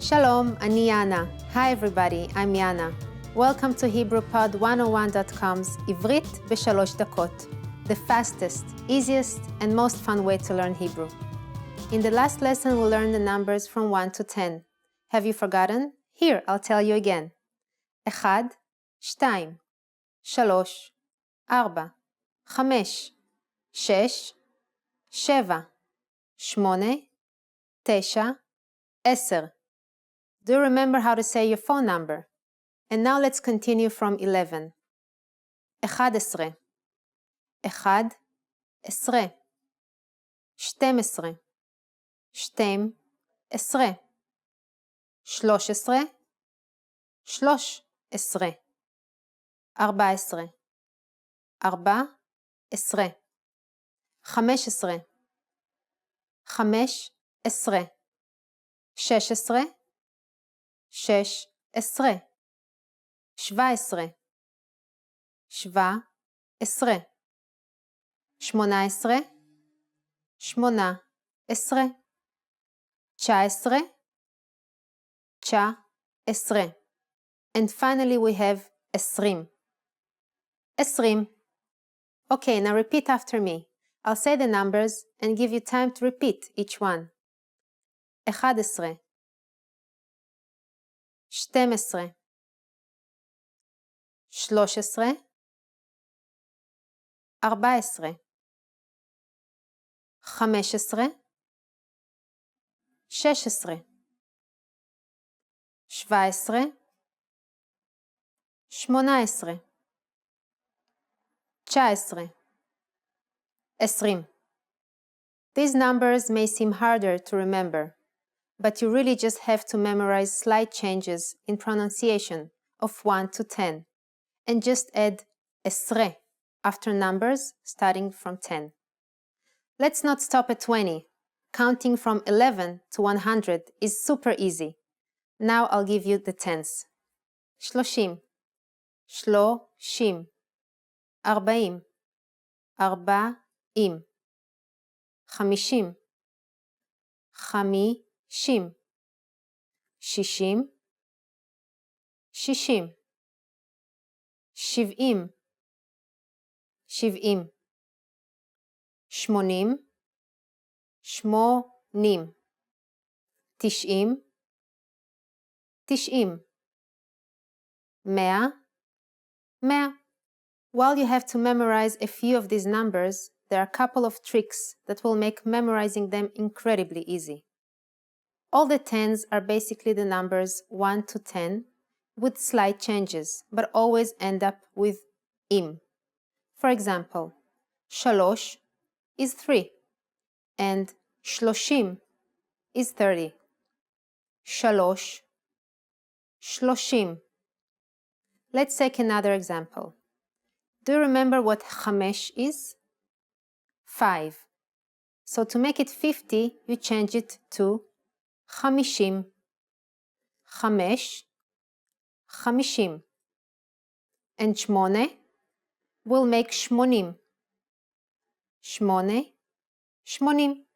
Shalom, ani Yana. Hi everybody, I'm Yana. Welcome to HebrewPod101.com's עברית ב3 דקות, the fastest, easiest, and most fun way to learn Hebrew. In the last lesson, we learned the numbers from 1 to 10. Have you forgotten? Here, I'll tell you again. 1, 2, 3, 4, 5, 6, 7, 8, 9, 10. Do you remember how to say your phone number? And now let's continue from 11. 11, 11, 12, 12, 13, 13, 14, 14, 15, 15, 16, 16, 17, 17, 18, 18, 19, 19. And finally we have 20. 20. Okay, now repeat after me. I'll say the numbers and give you time to repeat each one. 11, 12, 13, 14, 15, 16, 17, 18, 19, 20. These numbers may seem harder to remember, but you really just have to memorize slight changes in pronunciation of 1 to 10, and just add esre after numbers starting from 10. Let's not stop at 20. Counting from 11 to 100 is super easy. Now I'll give you the tens. 30, 30, 40, 40, 50, 50, 60, 60, 70, 70, 80, 80, 90, 90, 100, 100. While you have to memorize a few of these numbers, there are a couple of tricks that will make memorizing them incredibly easy. All the tens are basically the numbers 1 to 10 with slight changes, but always end up with im. For example, 3 is 3, and 30 is 30. 3, 30. Let's take another example. Do you remember what 5 is? 5. So to make it 50, you change it to 50. 5, 50. And 8 will make 80. 8, 80.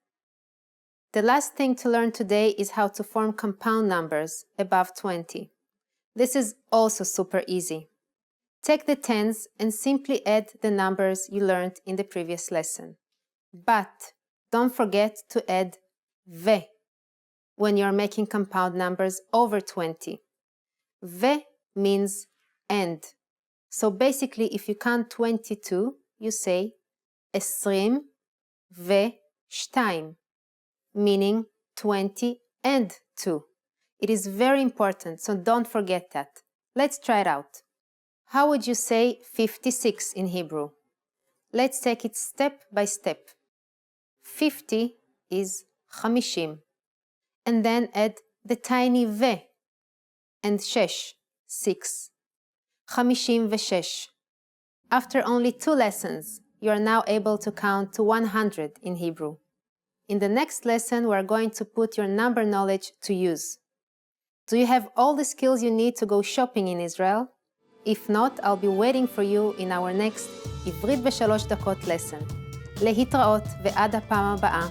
The last thing to learn today is how to form compound numbers above 20. This is also super easy. Take the tens and simply add the numbers you learned in the previous lesson. But don't forget to add ve when you're making compound numbers over 20. Ve means and. So basically, if you count 22, you say 22, meaning 20 and 2. It is very important, so don't forget that. Let's try it out. How would you say 56 in Hebrew? Let's take it step by step. 50 is 50, and then add the tiny ve and 6, 6. 56. After only 2 lessons, you are now able to count to 100 in Hebrew. In the next lesson, we are going to put your number knowledge to use. Do you have all the skills you need to go shopping in Israel? If not, I'll be waiting for you in our next עברית ב3 דקות lesson. להתראות ועד הפעם הבאה.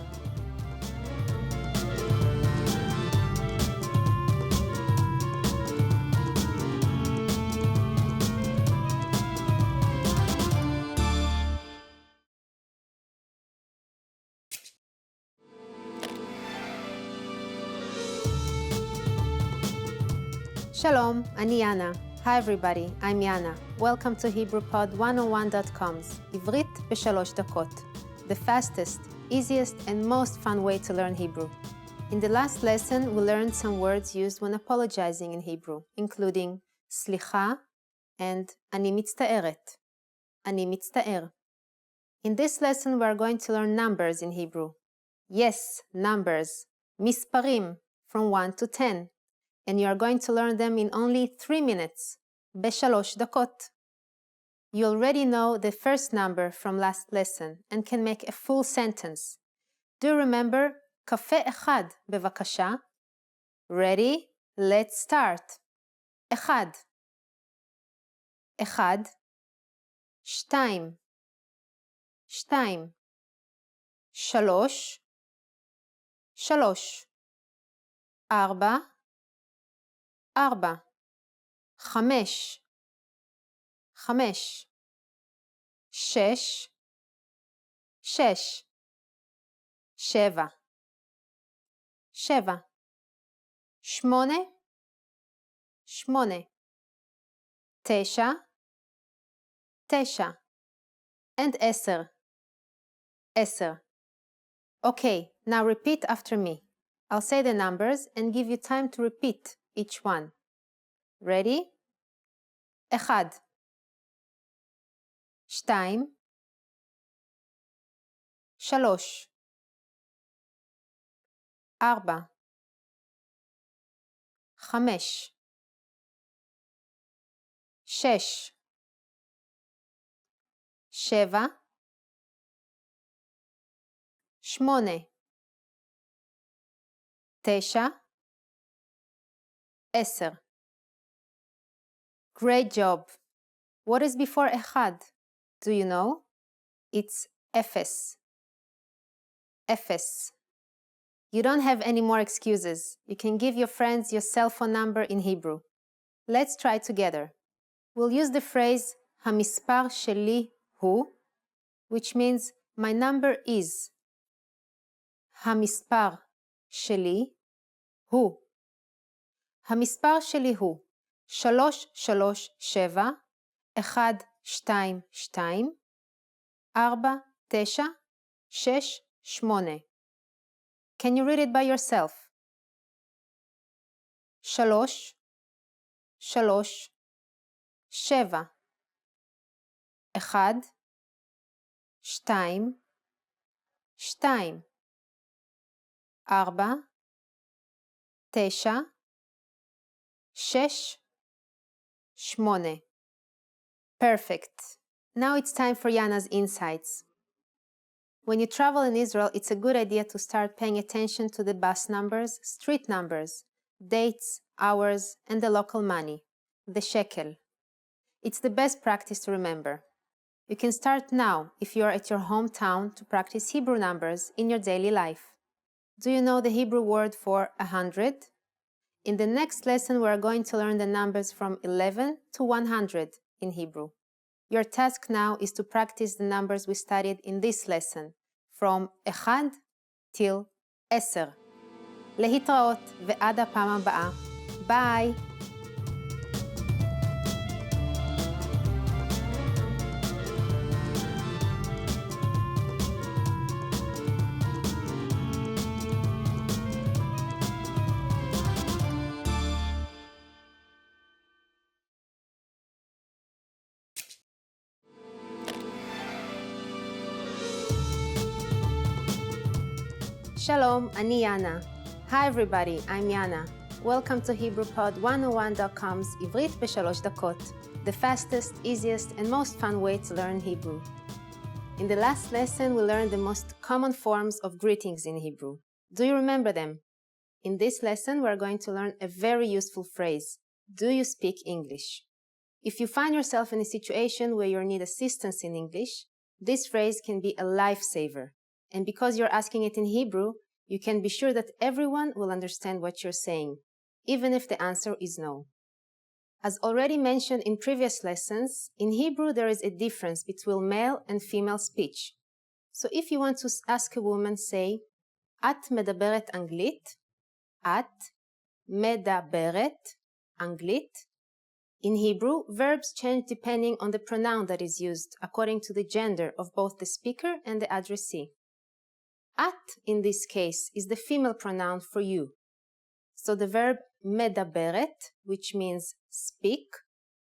Shalom, אני יאנה. Hi everybody, I'm Yana. Welcome to HebrewPod101.com's עברית בשלוש דקות. The fastest, easiest, and most fun way to learn Hebrew. In the last lesson, we learned some words used when apologizing in Hebrew, including סליחה and אני מצטערת. אני מצטער. In this lesson, we are going to learn numbers in Hebrew. Yes, numbers. מספרים, from 1 to 10. And you are going to learn them in only 3 minutes. בשלוש דקות. You already know the first number from last lesson and can make a full sentence. Do you remember? קפה אחד, בבקשה. Ready? Let's start. אחד. אחד. שתיים. שתיים. שלוש. שלוש. ארבע. ארבע. חמש. חמש. שש. שש. שבע. שבע. שמונה. שמונה. תשע. תשע. and עשר. עשר. Okay, now repeat after me. I'll say the numbers and give you time to repeat each one. Ready? אחד. שתיים. שלוש. ארבע. חמש. שש. שבע. שמונה. תשע. עשר. Great job. What is before אחד? Do you know? It's אפס. אפס. You don't have any more excuses. You can give your friends your cell phone number in Hebrew. Let's try together. We'll use the phrase המספר שלי הוא, which means my number is. המספר שלי הוא. המספר שלי הוא 337 122 49 68. Can you read it by yourself? 3 3 7 1 2 2 4 9 6 8. Perfect. Now it's time for Yana's insights. When you travel in Israel, it's a good idea to start paying attention to the bus numbers, street numbers, dates, hours, and the local money, the shekel. It's the best practice to remember. You can start now if you are at your hometown to practice Hebrew numbers in your daily life. Do you know the Hebrew word for 100? In the next lesson, we are going to learn the numbers from 11 to 100 in Hebrew. Your task now is to practice the numbers we studied in this lesson, from 1 till 10. להתראות ועד הפעם הבאה. ביי! Shalom, אני יאנה. Hi everybody, I'm Yana. Welcome to HebrewPod101.com's עברית בשלוש דקות, the fastest, easiest, and most fun way to learn Hebrew. In the last lesson, we learned the most common forms of greetings in Hebrew. Do you remember them? In this lesson, we're going to learn a very useful phrase. Do you speak English? If you find yourself in a situation where you need assistance in English, this phrase can be a lifesaver. And because you're asking it in Hebrew, you can be sure that everyone will understand what you're saying, even if the answer is no. As already mentioned in previous lessons, in Hebrew there is a difference between male and female speech. So if you want to ask a woman, say, את מדברת אנגלית? את מדברת Anglit. In Hebrew, verbs change depending on the pronoun that is used, according to the gender of both the speaker and the addressee. At, in this case, is the female pronoun for you. So the verb medaberet, which means speak,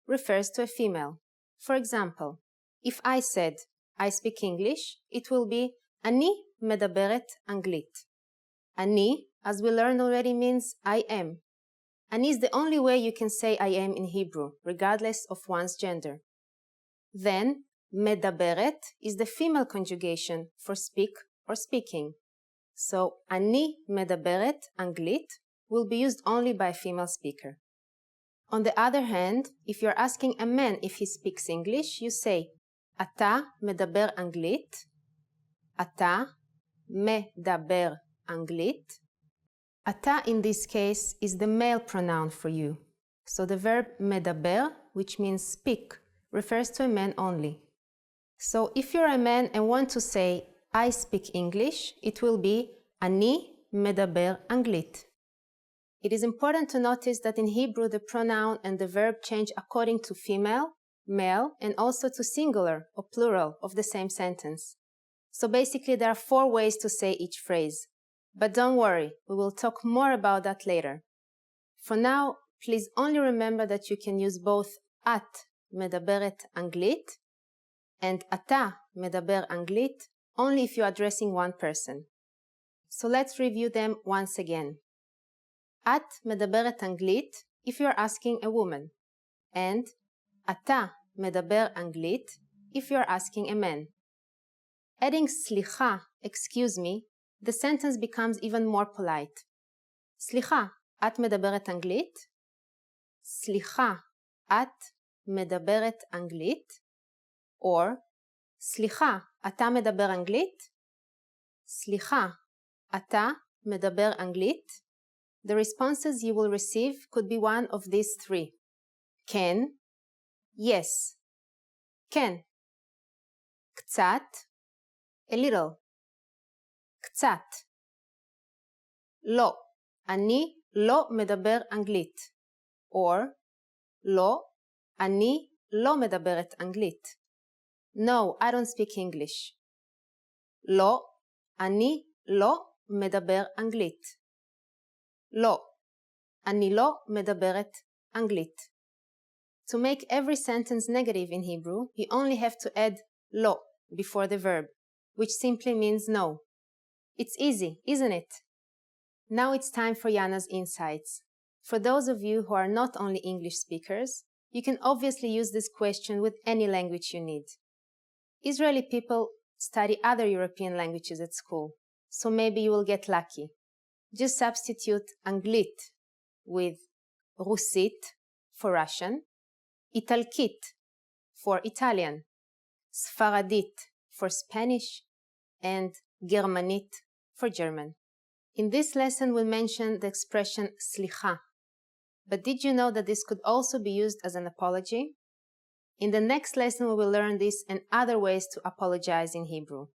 refers to a female. For example, if I said, I speak English, it will be אני מדברת אנגלית. אני, as we learned already, means I am. Ani is the only way you can say I am in Hebrew, regardless of one's gender. Then, medaberet is the female conjugation for speak or speaking. So, אני מדברת אנגלית will be used only by a female speaker. On the other hand, if you're asking a man if he speaks English, you say, אתה מדבר אנגלית, אתה מדבר אנגלית. אתה in this case is the male pronoun for you. So the verb מדבר, which means speak, refers to a man only. So if you're a man and want to say, I speak English, it will be אני מדבר אנגלית. It is important to notice that in Hebrew the pronoun and the verb change according to female, male, and also to singular or plural of the same sentence. So basically there are 4 ways to say each phrase. But don't worry, we will talk more about that later. For now, please only remember that you can use both את מדברת אנגלית and אתה מדבר אנגלית only if you're addressing one person. So let's review them once again. את מדברת אנגלית if you're asking a woman, and אתה מדבר אנגלית if you're asking a man. Adding סליחה, excuse me, the sentence becomes even more polite. סליחה, את מדברת אנגלית? סליחה, את מדברת אנגלית? Or, סליחה, אתה מדבר אנגלית? סליחה, אתה מדבר אנגלית? The responses you will receive could be one of these 3. כן, yes. כן. קצת, a little. קצת. לא, אני לא מדבר אנגלית. Or, לא, אני לא מדברת אנגלית. No, I don't speak English. לא, אני לא מדבר אנגלית. לא, אני לא מדברת אנגלית. To make every sentence negative in Hebrew, you only have to add לא before the verb, which simply means no. It's easy, isn't it? Now it's time for Yana's insights. For those of you who are not only English speakers, you can obviously use this question with any language you need. Israeli people study other European languages at school, so maybe you will get lucky. Just substitute Anglit with Russit for Russian, Italkit for Italian, Sfaradit for Spanish, and Germanit for German. In this lesson, we'll mention the expression slicha. But did you know that this could also be used as an apology? In the next lesson, we will learn this and other ways to apologize in Hebrew.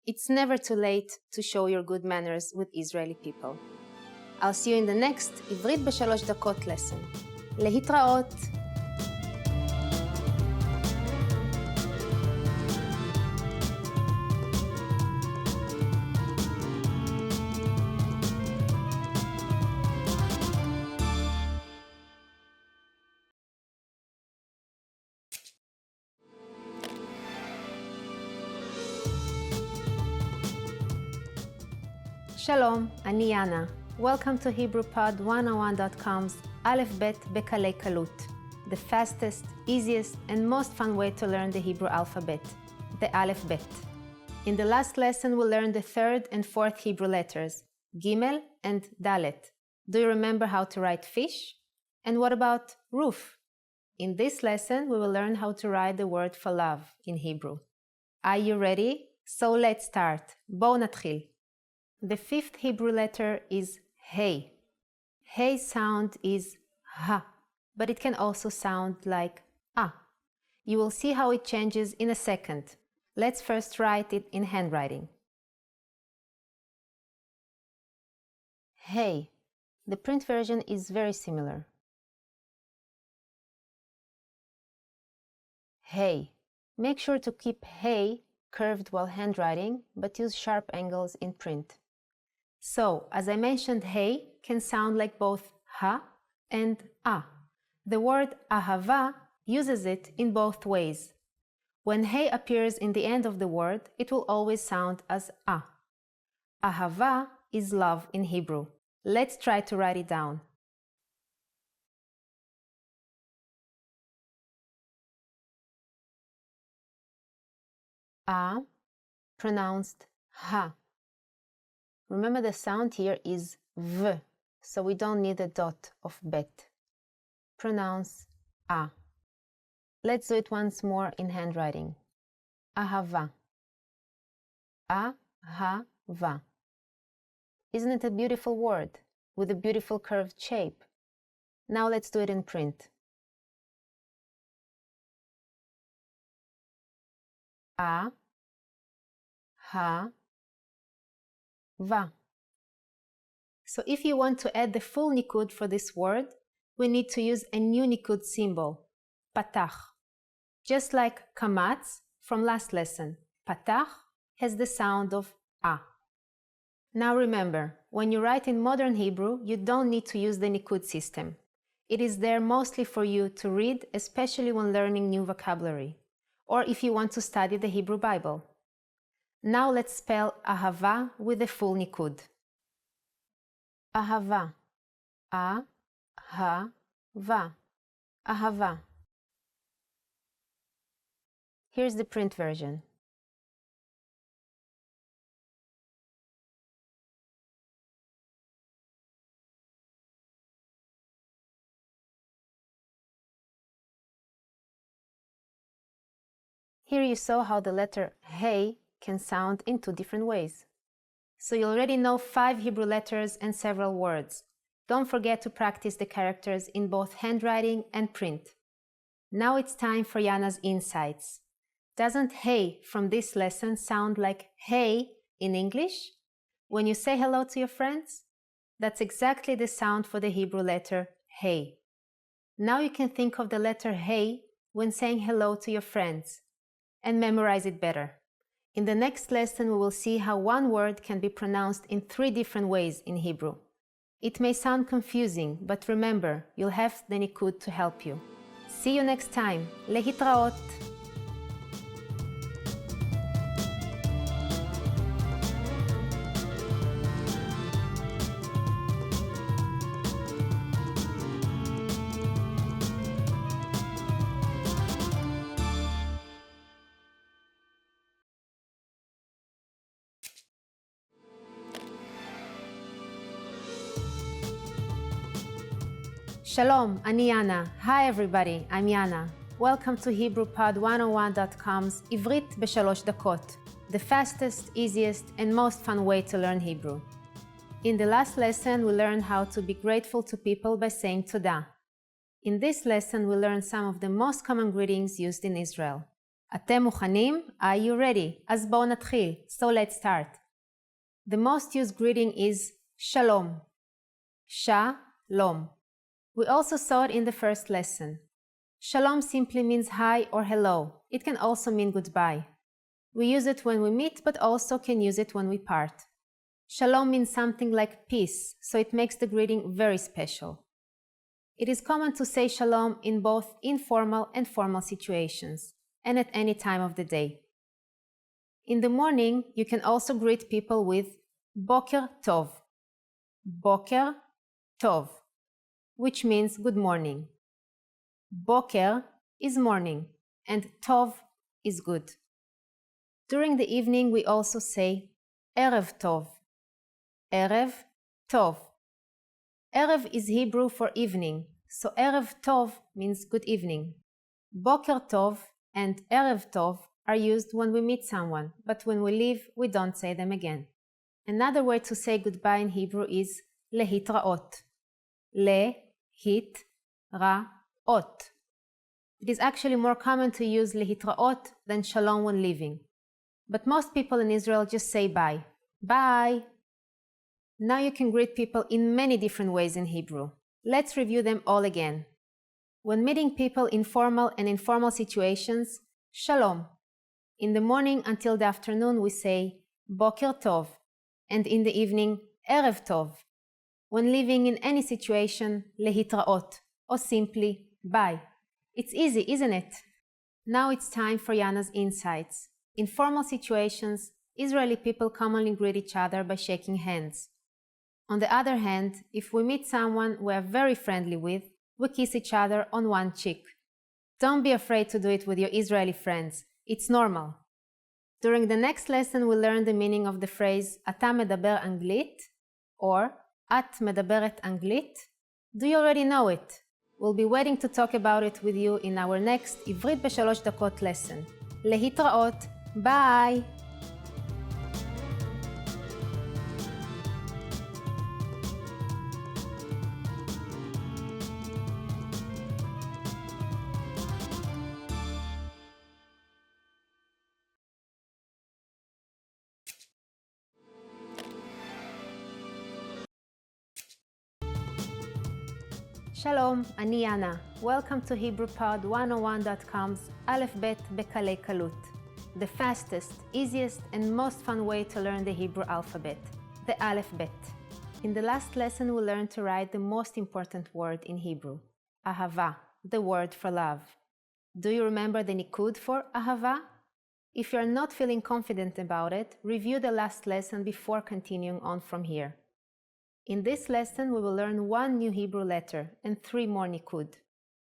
It's never too late to show your good manners with Israeli people. I'll see you in the next עברית ב3 דקות lesson. להתראות! שלום, אני יאנה. Welcome to HebrewPod101.com's א' ב' בקלי קלות, the fastest, easiest, and most fun way to learn the Hebrew alphabet, the Aleph Bet. In the last lesson, we learned the 3rd and 4th Hebrew letters, Gimel and Dalet. Do you remember how to write fish? And what about roof? In this lesson, we will learn how to write the word for love in Hebrew. Are you ready? So let's start. בואו נתחיל. The 5th Hebrew letter is Hey. Hey sound is Ha, but it can also sound like Ah. You will see how it changes in a second. Let's first write it in handwriting. Hey. The print version is very similar. hey. Make sure to keep hey curved while handwriting, but use sharp angles in print. So, as I mentioned, hey can sound like both ha and a. The word ahava uses it in both ways. When hey appears in the end of the word, it will always sound as a. Ahava is love in Hebrew. Let's try to write it down. A, pronounced ha. Remember the sound here is v, so we don't need a dot of bet. Pronounce a. Let's do it once more in handwriting. Ahava. A-ha-va. Isn't it a beautiful word with a beautiful curved shape? Now let's do it in print. A-ha-va. So if you want to add the full nikud for this word, we need to use a new nikud symbol, patach. Just like kamatz from last lesson, patach has the sound of a. Now remember, when you write in modern Hebrew, you don't need to use the nikud system. It is there mostly for you to read, especially when learning new vocabulary, or if you want to study the Hebrew Bible. Now let's spell ahava with the full nikud. Ahava. A-ha-va. Ahava. Here's the print version. Here you saw how the letter hey can sound in two different ways. So you already know 5 Hebrew letters and several words. Don't forget to practice the characters in both handwriting and print. Now it's time for Yana's insights. Doesn't hey from this lesson sound like hey in English? When you say hello to your friends? That's exactly the sound for the Hebrew letter hey. Now you can think of the letter hey when saying hello to your friends and memorize it better. In the next lesson, we will see how one word can be pronounced in 3 different ways in Hebrew. It may sound confusing, but remember, you'll have the nikud to help you. See you next time. Lehitraot! Shalom, ani Yana. Hi everybody, I'm Yana. Welcome to HebrewPod101.com's Ivrit ב3 דקות, the fastest, easiest, and most fun way to learn Hebrew. In the last lesson, we learned how to be grateful to people by saying Toda. In this lesson, we learned some of the most common greetings used in Israel. אתם מוכנים? Are you ready? אז בואו נתחיל. So let's start. The most used greeting is Shalom. Shalom. We also saw it in the first lesson. Shalom simply means hi or hello. It can also mean goodbye. We use it when we meet, but also can use it when we part. Shalom means something like peace, so it makes the greeting very special. It is common to say shalom in both informal and formal situations, and at any time of the day. In the morning, you can also greet people with Boker Tov. Boker Tov, which means good morning. Boker is morning, and Tov is good. During the evening, we also say Erev Tov. Erev Tov. Erev is Hebrew for evening, so Erev Tov means good evening. Boker Tov and Erev Tov are used when we meet someone, but when we leave, we don't say them again. Another way to say goodbye in Hebrew is lehitraot. Le-hit-ra-ot. It is actually more common to use lehitraot than shalom when leaving. But most people in Israel just say bye. Bye! Now you can greet people in many different ways in Hebrew. Let's review them all again. When meeting people in formal and informal situations, Shalom. In the morning until the afternoon we say Boker Tov, and in the evening Erev Tov. When living in any situation, lehitraot, or simply bye. It's easy, isn't it? Now it's time for Yana's insights. In formal situations, Israeli people commonly greet each other by shaking hands. On the other hand, if we meet someone we are very friendly with, we kiss each other on one cheek. Don't be afraid to do it with your Israeli friends. It's normal. During the next lesson, we'll learn the meaning of the phrase "אתה מדבר אנגלית" or "את מדברת אנגלית." Do you already know it? We'll be waiting to talk about it with you in our next עברית ב3 דקות lesson. להתראות. Bye! שלום, אני יאנה. Welcome to HebrewPod101.com's א' ב' בקלי קלות. The fastest, easiest, and most fun way to learn the Hebrew alphabet, the Aleph Bet. In the last lesson, we learned to write the most important word in Hebrew, ahava, the word for love. Do you remember the nikud for ahava? If you are not feeling confident about it, review the last lesson before continuing on from here. In this lesson, we will learn one new Hebrew letter and 3 more nikud.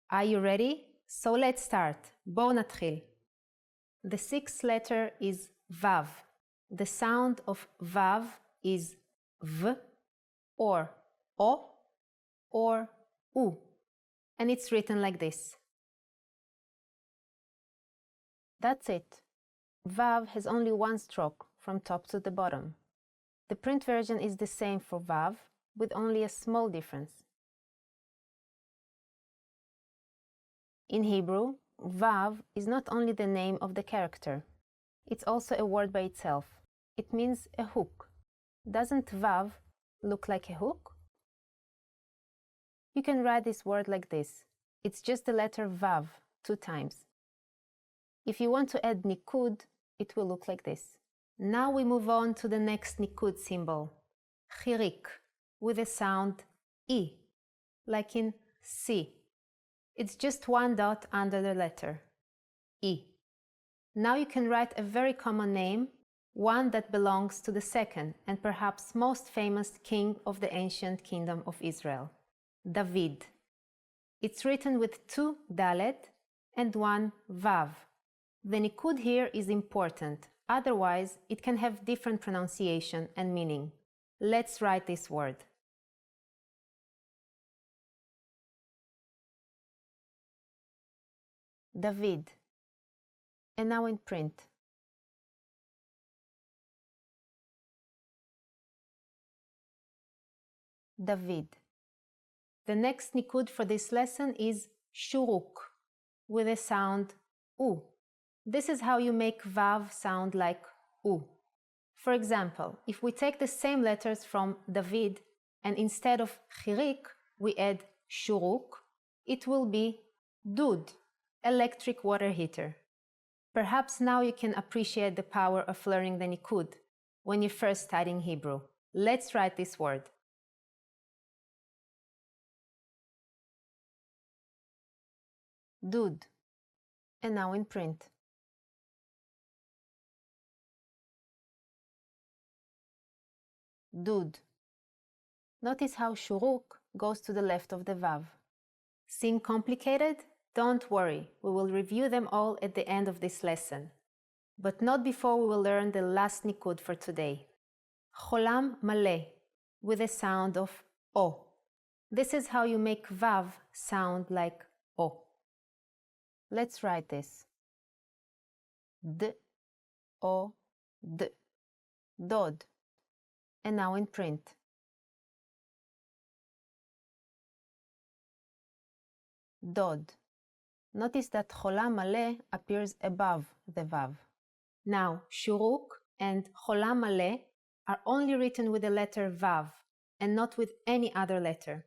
Are you ready? So let's start. בואו נתחיל. The 6th letter is vav. The sound of vav is v or o or u, and it's written like this. That's it. Vav has only one stroke from top to the bottom. The print version is the same for vav, with only a small difference. In Hebrew, vav is not only the name of the character, it's also a word by itself. It means a hook. Doesn't vav look like a hook? You can write this word like this. It's just the letter vav 2 times. If you want to add nikud, it will look like this. Now we move on to the next nikud symbol, chirik, with a sound E, like in C. It's just 1 dot under the letter, E. Now you can write a very common name, one that belongs to the second and perhaps most famous king of the ancient kingdom of Israel, David. It's written with 2 dalet and 1 vav. The nikud here is important, otherwise it can have different pronunciation and meaning. Let's write this word. David. And now in print. David. The next nikud for this lesson is shuruk, with a sound u. This is how you make vav sound like u. For example, if we take the same letters from David and instead of chirik we add shuruk, it will be dud, electric water heater. Perhaps now you can appreciate the power of learning the nikud when you're first studying Hebrew. Let's write this word. Dud. And now in print. Dud. Notice how shuruk goes to the left of the vav. Seem complicated? Don't worry, we will review them all at the end of this lesson. But not before we will learn the last nikud for today. Cholam maleh, with a sound of O. This is how you make vav sound like O. Let's write this. D, O, D. Dod. And now in print. Dod. Notice that cholam maleh appears above the vav. Now, shuruk and cholam maleh are only written with the letter vav and not with any other letter.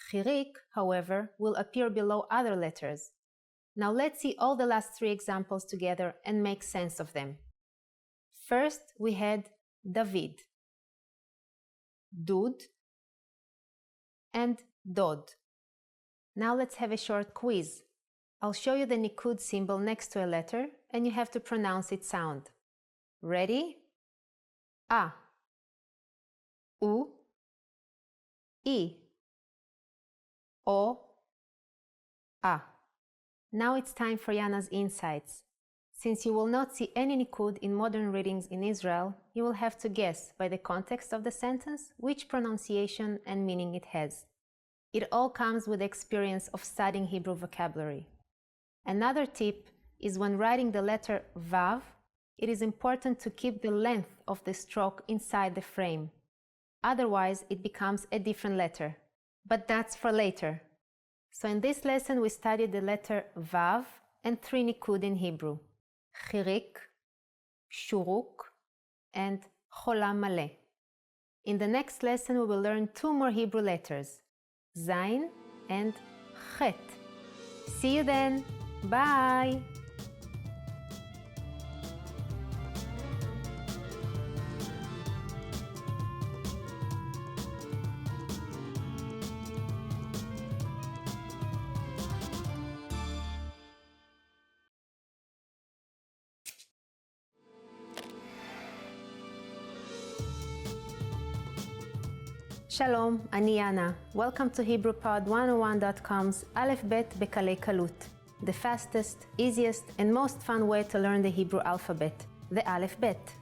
Chirik, however, will appear below other letters. Now let's see all the last three examples together and make sense of them. First, we had David, Dud, and Dod. Now let's have a short quiz. I'll show you the nikud symbol next to a letter and you have to pronounce its sound. Ready? A, U, I, O, A. Now it's time for Yana's insights. Since you will not see any nikud in modern readings in Israel, you will have to guess by the context of the sentence which pronunciation and meaning it has. It all comes with the experience of studying Hebrew vocabulary. Another tip is when writing the letter Vav, it is important to keep the length of the stroke inside the frame. Otherwise, it becomes a different letter. But that's for later. So in this lesson, we studied the letter Vav and three nikud in Hebrew: Chirik, Shuruk, and Cholam Maleh. In the next lesson, we will learn two more Hebrew letters, Zayin and Chet. See you then! Bye! Shalom, אני יאנה. Welcome to HebrewPod101.com's Aleph Bet בקלי קלות, the fastest, easiest, and most fun way to learn the Hebrew alphabet, the Aleph Bet.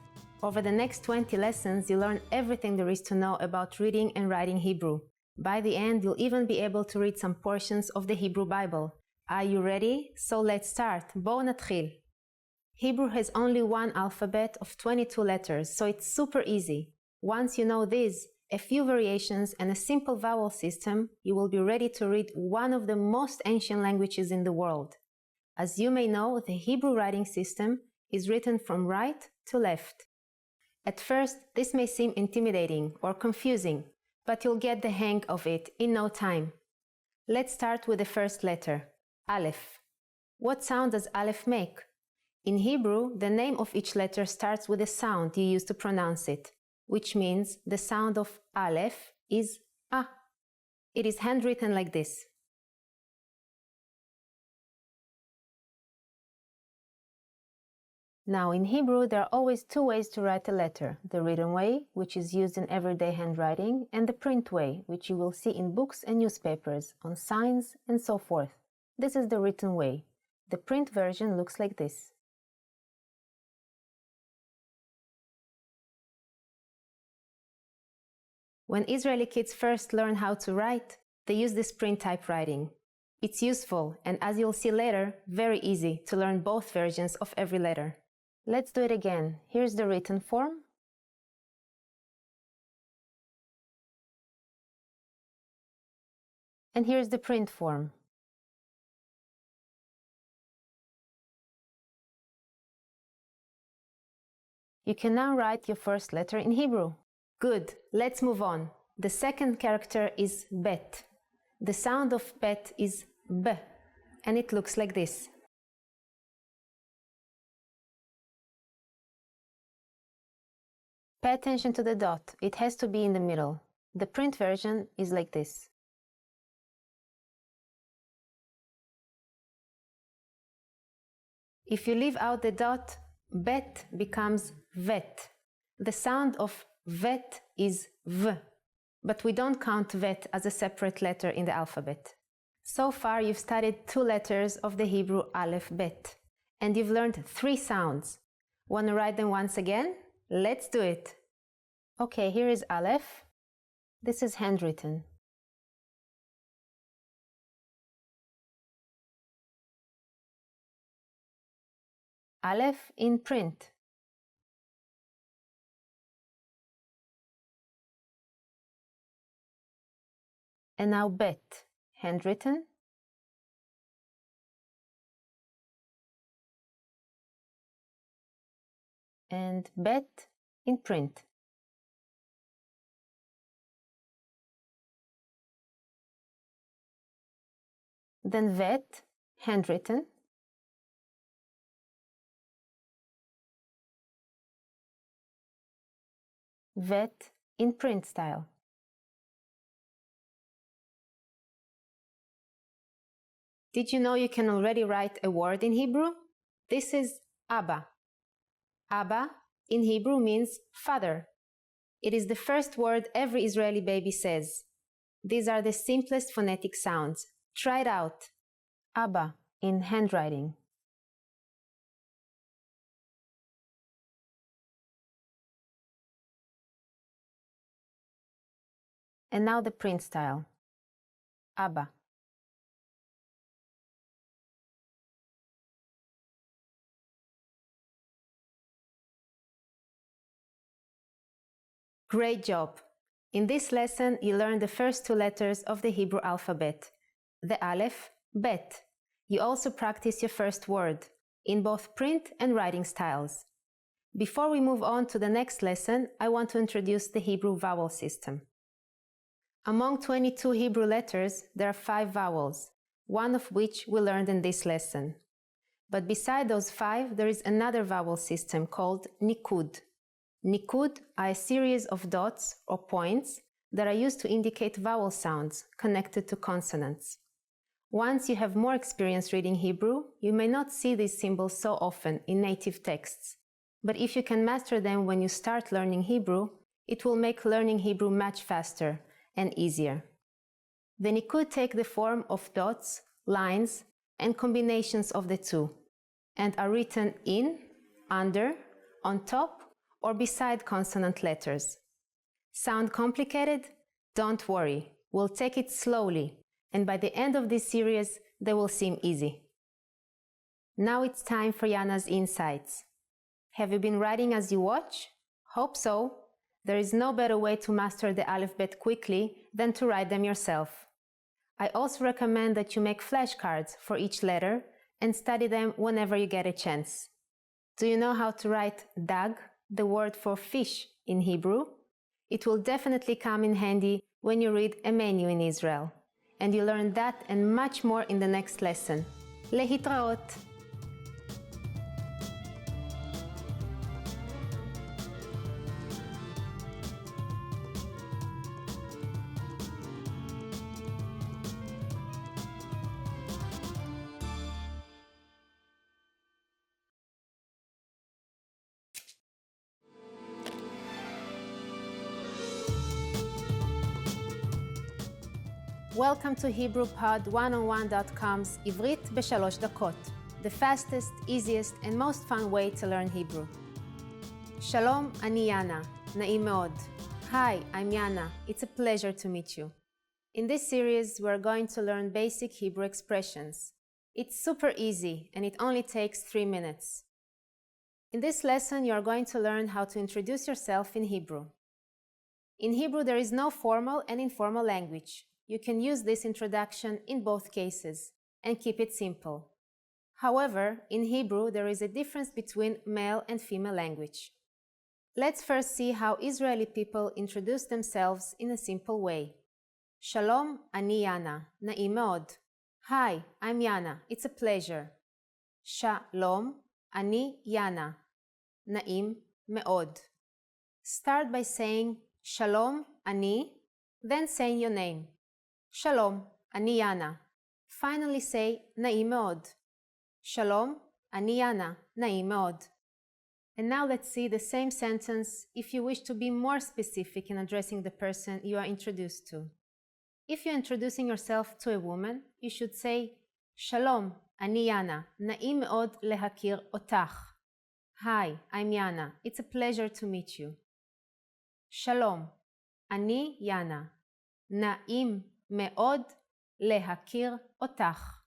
Over the next 20 lessons, you'll learn everything there is to know about reading and writing Hebrew. By the end, you'll even be able to read some portions of the Hebrew Bible. Are you ready? So let's start. בואו נתחיל. Hebrew has only one alphabet of 22 letters, so it's super easy. Once you know these, a few variations and a simple vowel system, you will be ready to read one of the most ancient languages in the world. As you may know, the Hebrew writing system is written from right to left. At first, this may seem intimidating or confusing, but you'll get the hang of it in no time. Let's start with the first letter, Aleph. What sound does Aleph make? In Hebrew, the name of each letter starts with the sound you use to pronounce it, which means the sound of Aleph is A. It is handwritten like this. Now in Hebrew, there are always two ways to write a letter: the written way, which is used in everyday handwriting, and the print way, which you will see in books and newspapers, on signs, and so forth. This is the written way. The print version looks like this. When Israeli kids first learn how to write, they use this print typewriting. It's useful and, as you'll see later, very easy to learn both versions of every letter. Let's do it again. Here's the written form. And here's the print form. You can now write your first letter in Hebrew. Good, let's move on. The second character is Bet. The sound of Bet is B, and it looks like this. Pay attention to the dot. It has to be in the middle. The print version is like this. If you leave out the dot, Bet becomes Vet. The sound of Vet is V, but we don't count Vet as a separate letter in the alphabet. So far, you've studied two letters of the Hebrew Aleph Bet, and you've learned three sounds. Want to write them once again? Let's do it! Okay, here is Aleph. This is handwritten. Aleph in print. And now Bet, handwritten. And Bet in print. Then Vet, handwritten. vet in print style. Did you know you can already write a word in Hebrew? This is Abba. Abba in Hebrew means father. It is the first word every Israeli baby says. These are the simplest phonetic sounds. Try it out. Abba in handwriting. And now the print style. Abba. Great job! In this lesson, you learned the first two letters of the Hebrew alphabet, the Aleph, Bet. You also practice your first word, in both print and writing styles. Before we move on to the next lesson, I want to introduce the Hebrew vowel system. Among 22 Hebrew letters, there are 5 vowels, one of which we learned in this lesson. But beside those 5, there is another vowel system called Nikud. Nikud are a series of dots or points that are used to indicate vowel sounds connected to consonants. Once you have more experience reading Hebrew, you may not see these symbols so often in native texts. But if you can master them when you start learning Hebrew, it will make learning Hebrew much faster and easier. The Nikud take the form of dots, lines, and combinations of the two, and are written in, under, on top, or beside consonant letters. Sound complicated? Don't worry, we'll take it slowly, and by the end of this series, they will seem easy. Now it's time for Yana's insights. Have you been writing as you watch? Hope so. There is no better way to master the alphabet quickly than to write them yourself. I also recommend that you make flashcards for each letter and study them whenever you get a chance. Do you know how to write dag, the word for fish, in Hebrew? It will definitely come in handy when you read a menu in Israel. And you learn that and much more in the next lesson. Lehitraot! Welcome to HebrewPod101.com's עברית ב3 דקות, the fastest, easiest, and most fun way to learn Hebrew. Shalom, אני Yana. נעים מאוד. Hi, I'm Yana. It's a pleasure to meet you. In this series, we're going to learn basic Hebrew expressions. It's super easy, and it only takes 3 minutes. In this lesson, you are going to learn how to introduce yourself in Hebrew. In Hebrew, there is no formal and informal language. You can use this introduction in both cases and keep it simple. However, in Hebrew, there is a difference between male and female language. Let's first see how Israeli people introduce themselves in a simple way. Shalom, אני Yana. נעים מאוד. Hi, I'm Yana. It's a pleasure. Shalom, אני Yana. נעים מאוד. Start by saying Shalom, אני, then saying your name. Shalom, אני Yana. Finally say נעים מאוד. Shalom, אני Yana. נעים מאוד. And now let's see the same sentence if you wish to be more specific in addressing the person you are introduced to. If you're introducing yourself to a woman, you should say Shalom, אני Yana. נעים מאוד להכיר אותך. Hi, I'm Yana. It's a pleasure to meet you. Shalom, אני Yana. נעים מאוד להכיר אותך.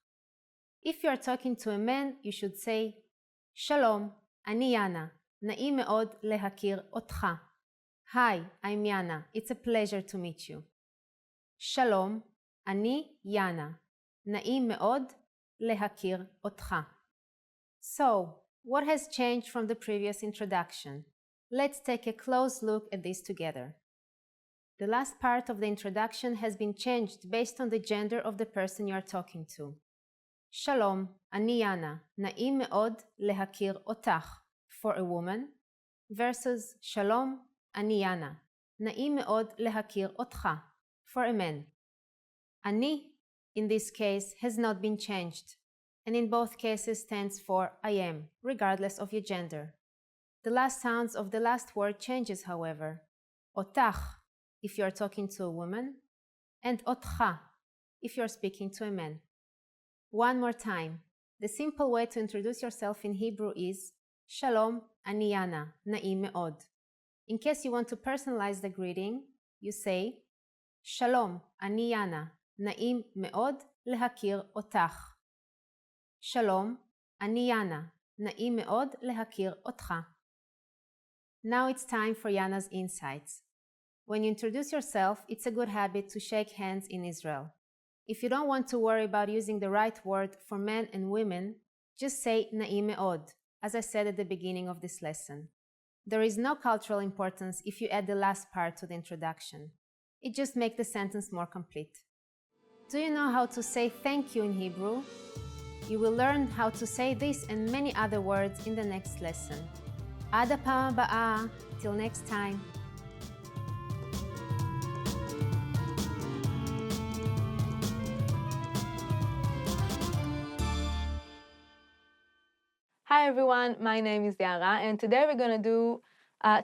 If you are talking to a man, you should say Shalom, אני Yana. נעים מאוד להכיר אותך. Hi, I'm Yana. It's a pleasure to meet you. Shalom, אני Yana. נעים מאוד להכיר אותך. So, what has changed from the previous introduction? Let's take a close look at this together. The last part of the introduction has been changed based on the gender of the person you are talking to. Shalom, אני Yana. נעים מאוד להכיר אותך for a woman versus Shalom, אני יאנה. נעים מאוד להכיר אותך. For a man. אני, in this case, has not been changed, and in both cases stands for I am, regardless of your gender. The last sounds of the last word changes, however. אותך, if you are talking to a woman, and אותך, if you are speaking to a man. One more time. The simple way to introduce yourself in Hebrew is Shalom, אני יאנה, נעים מאוד. In case you want to personalize the greeting, you say Shalom, אני יאנה, נעים מאוד להכיר אותך. Shalom, אני יאנה, נעים מאוד להכיר אותך. Now it's time for Yana's insights. When you introduce yourself, it's a good habit to shake hands in Israel. If you don't want to worry about using the right word for men and women, just say na'im me'od, as I said at the beginning of this lesson. There is no cultural importance if you add the last part to the introduction. It just makes the sentence more complete. Do you know how to say thank you in Hebrew? You will learn how to say this and many other words in the next lesson. עד הפעם הבאה, till next time. Hi everyone, my name is Yara, and today we're going to do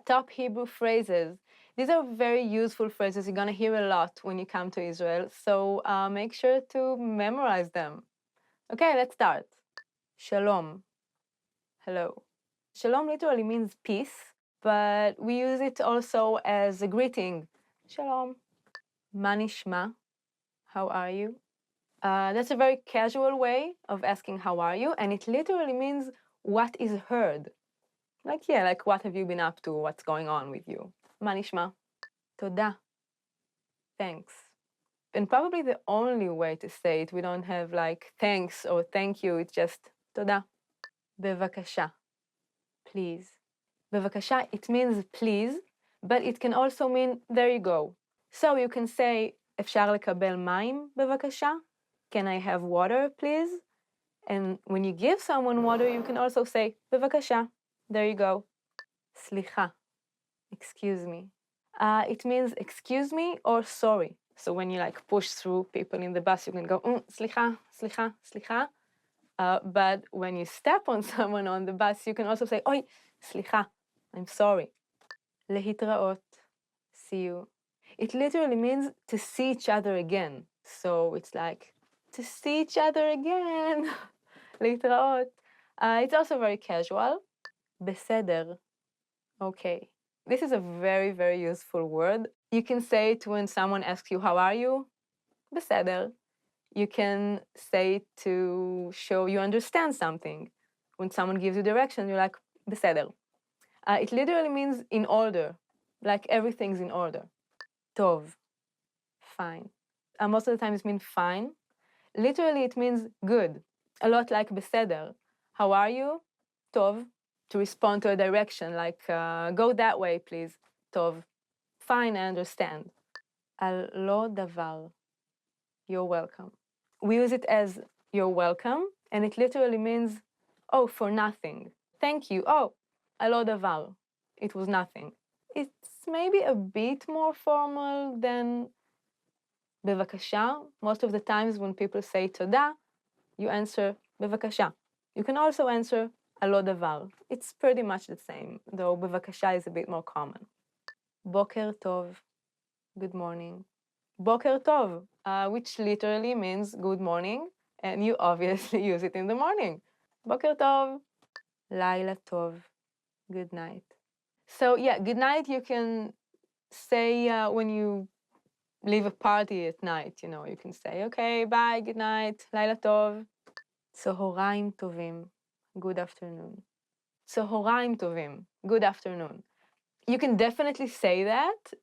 top Hebrew phrases. These are very useful phrases you're going to hear a lot when you come to Israel, so make sure to memorize them. Okay, let's start. Shalom. Hello. Shalom literally means peace, but we use it also as a greeting. Shalom. Ma nishma? How are you? That's a very casual way of asking how are you, and it literally means what is heard. Like what have you been up to, what's going on with you. Ma nishma? Toda. Thanks. And probably the only way to say it, we don't have like thanks or thank you, it's just toda. Bevakasha. Please. Bevakasha, it means please, but it can also mean there you go. So you can say, אפשר לקבל מים, בבקשה? Can I have water, please? And when you give someone water, you can also say, בבקשה. There you go. סליחה. Excuse me. It means excuse me or sorry. So when you like push through people in the bus, you can go, סליחה, סליחה, סליחה. But when you step on someone on the bus, you can also say, אוי, סליחה, I'm sorry. להתראות. See you. It literally means to see each other again. So it's like, to see each other again. להתראות. It's also very casual. בסדר. Okay. This is a very, very useful word. You can say it when someone asks you, how are you? בסדר. You can say it to show you understand something. When someone gives you direction, you're like, בסדר. It literally means in order, like everything's in order. טוב, fine. Most of the time it means fine. Literally it means good, a lot like בסדר. How are you? טוב. To respond to a direction, like go that way, please. טוב. Fine, I understand. על לא דבר. You're welcome. We use it as you're welcome, and it literally means, oh, for nothing. Thank you. Oh, על לא דבר. It was nothing. It's maybe a bit more formal than בבקשה. Most of the times when people say תודה, you answer בבקשה. You can also answer על לא דבר. It's pretty much the same, though בבקשה is a bit more common. בוקר טוב. Good morning. בוקר טוב, which literally means good morning, and you obviously use it in the morning. בוקר טוב. לילה טוב. Good night. So yeah, good night you can say when you leave a party at night, you can say, okay, bye, good night, לילה טוב. צהריים טובים. Good afternoon. צהריים טובים. Good afternoon. You can definitely say that,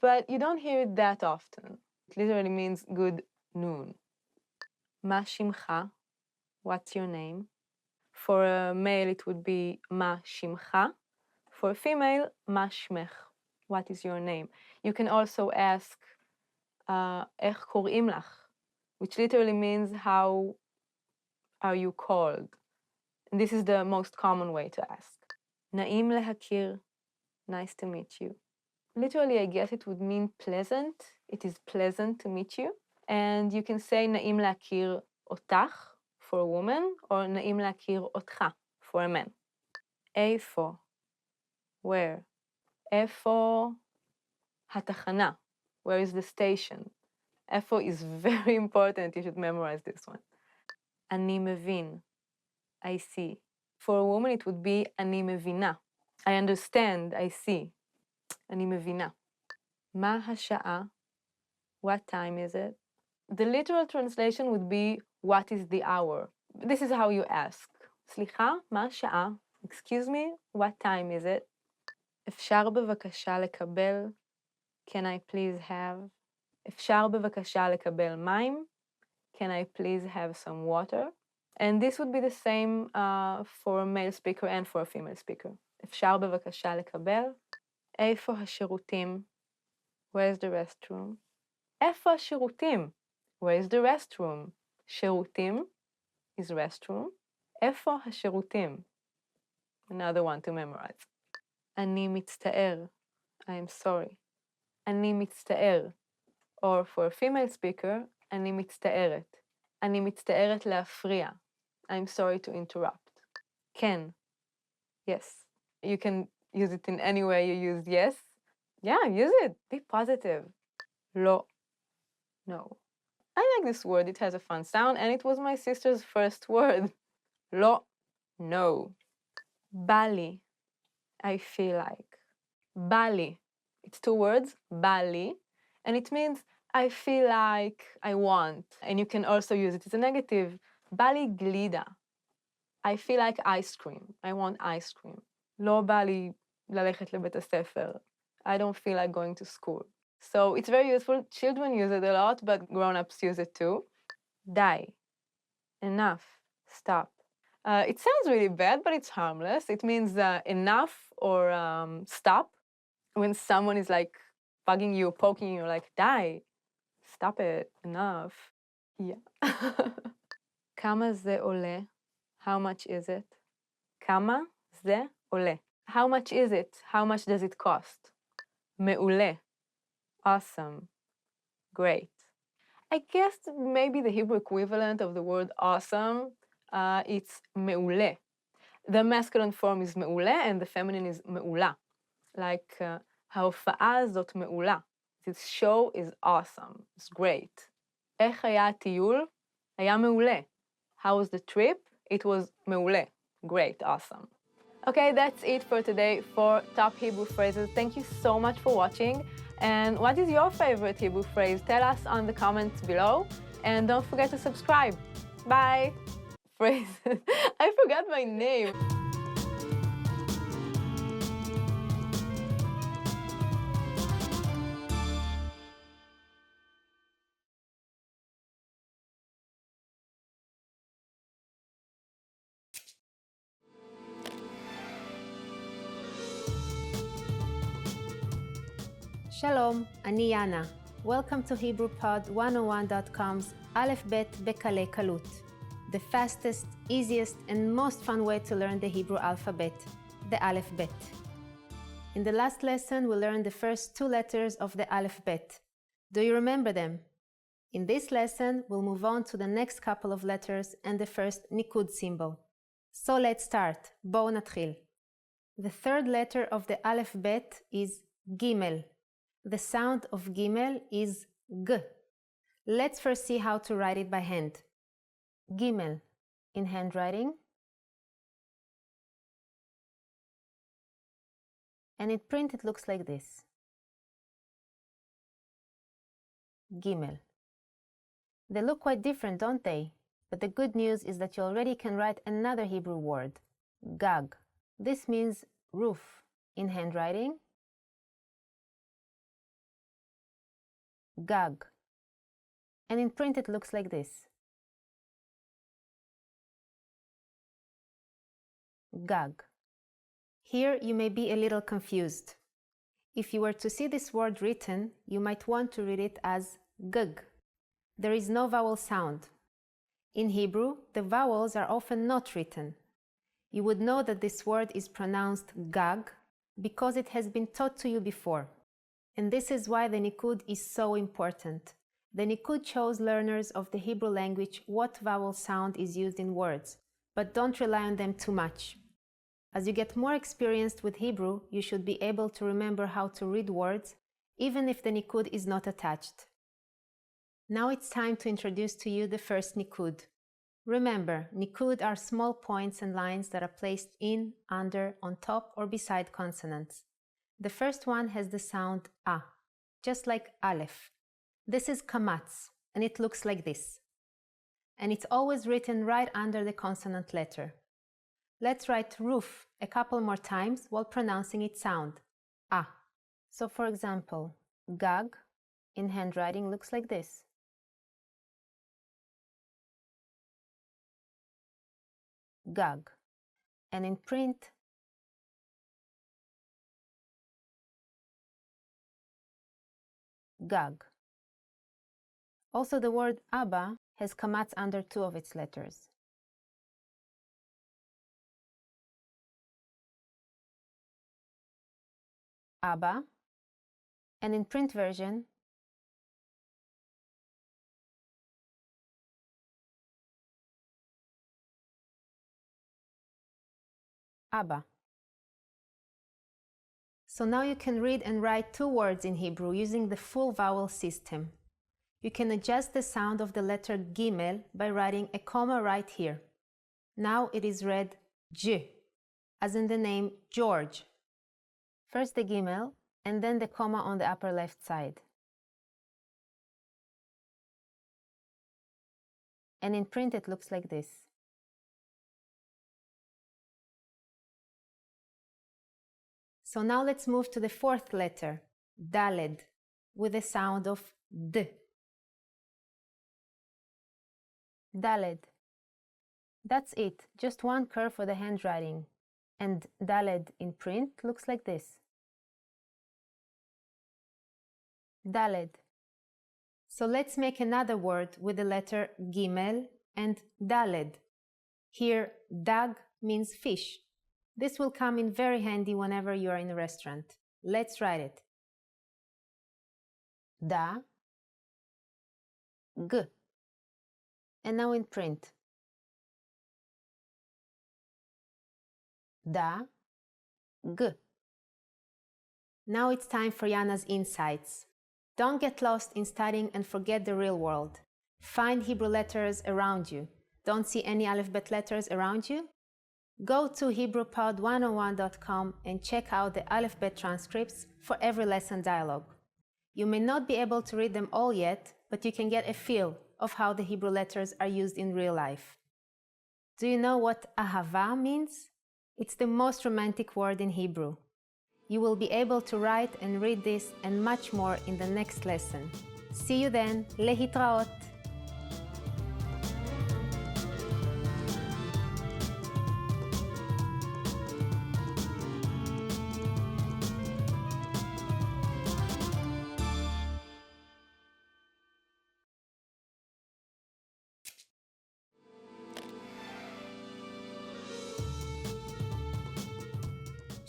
but you don't hear it that often. It literally means good noon. מה שמך? What's your name? For a male, it would be מה שמך. For a female, מה שמך? What is your name? You can also ask, איך קוראים לך? Which literally means how are you called? And this is the most common way to ask. נעים להכיר. Nice to meet you. Literally, I guess it would mean pleasant. It is pleasant to meet you. And you can say נעים להכיר אותך for a woman, or נעים להכיר אותך for a man. איפה, where. איפה התחנה, where is the station. איפה is very important, you should memorize this one. אני מבין, I see. For a woman it would be אני מבינה. I understand, I see. אני מבינה. מה השעה? What time is it? The literal translation would be what is the hour. This is how you ask. סליחה, מה השעה? Excuse me, what time is it? אפשר בבקשה לקבל? Can I please have? אפשר בבקשה לקבל מים? Can I please have some water? And this would be the same for a male speaker and for a female speaker. אפשר בבקשה לקבל? איפה השירותים? Where's the restroom? איפה השירותים? Where's the restroom? שירותים is restroom. איפה השירותים? Another one to memorize. אני מצטער. I am sorry. אני מצטער. Or for a female speaker, אני מצטערת. אני מצטערת להפריע. I'm sorry to interrupt. כן. Yes. You can use it in any way you use yes. Yeah, use it. Be positive. לא. No. I like this word. It has a fun sound, and it was my sister's first word. לא. No. בא לי. I feel like. בא לי. It's two words. בא לי. And it means I feel like, I want. And you can also use it as a negative. בא לי גלידה. I feel like ice cream. I want ice cream. לא בא לי ללכת לבית הספר. I don't feel like going to school. So it's very useful. Children use it a lot, but grown-ups use it too. די. Enough. Stop. It sounds really bad, but it's harmless. It means enough or stop. When someone is like bugging you, poking you, like, די. Stop it. Enough. Yeah. כמה זה עולה? How much is it? כמה זה עולה? How much is it? How much does it cost? מעולה. Awesome. Great. I guess maybe the Hebrew equivalent of the word awesome, it's מעולה. The masculine form is מעולה and the feminine is מעולה. Like, ההופעה הזאת מעולה. This show is awesome. It's great. איך היה הטיול? היה מעולה. How was the trip? It was מעולה. Great, awesome. Okay, that's it for today for top Hebrew phrases. Thank you so much for watching. And what is your favorite Hebrew phrase? Tell us on the comments below. And don't forget to subscribe. Bye. Phrases. I forgot my name. שלום, אני יאנה. Welcome to HebrewPod101.com's א' ב' בקלי קלות. The fastest, easiest, and most fun way to learn the Hebrew alphabet, the Aleph Bet. In the last lesson, we learned the first two letters of the Aleph Bet. Do you remember them? In this lesson, we'll move on to the next couple of letters and the first nikud symbol. So let's start. בואו נתחיל. The third letter of the Aleph Bet is Gimel. The sound of Gimel is G. Let's first see how to write it by hand. Gimel in handwriting. And in print it looks like this. Gimel. They look quite different, don't they? But the good news is that you already can write another Hebrew word, Gag. This means roof in handwriting. Gag. And in print it looks like this. Gag. Here you may be a little confused. If you were to see this word written, you might want to read it as gug. There is no vowel sound. In Hebrew, the vowels are often not written. You would know that this word is pronounced gag because it has been taught to you before. And this is why the Nikud is so important. The Nikud shows learners of the Hebrew language what vowel sound is used in words, but don't rely on them too much. As you get more experienced with Hebrew, you should be able to remember how to read words, even if the Nikud is not attached. Now it's time to introduce to you the first Nikud. Remember, Nikud are small points and lines that are placed in, under, on top, or beside consonants. The first one has the sound A, just like Aleph. This is kamatz, and it looks like this. And it's always written right under the consonant letter. Let's write roof a couple more times while pronouncing its sound, A. So for example, gag in handwriting looks like this. Gag. And in print, gag. Also, the word Abba has kamatz under two of its letters. Abba. And in print version, Abba. So now you can read and write two words in Hebrew using the full vowel system. You can adjust the sound of the letter Gimel by writing a comma right here. Now it is read J, as in the name George. First the Gimel, and then the comma on the upper left side. And in print it looks like this. So now let's move to the fourth letter, Daled, with the sound of D. Daled. That's it, just one curve for the handwriting. And Daled in print looks like this. Daled. So let's make another word with the letter Gimel and Daled. Here, dag means fish. This will come in very handy whenever you are in a restaurant. Let's write it. Da, G. And now in print. Da, G. Now it's time for Yana's insights. Don't get lost in studying and forget the real world. Find Hebrew letters around you. Don't see any alphabet letters around you? Go to HebrewPod101.com and check out the alphabet transcripts for every lesson dialogue. You may not be able to read them all yet, but you can get a feel of how the Hebrew letters are used in real life. Do you know what ahava means? It's the most romantic word in Hebrew. You will be able to write and read this and much more in the next lesson. See you then. Lehitraot.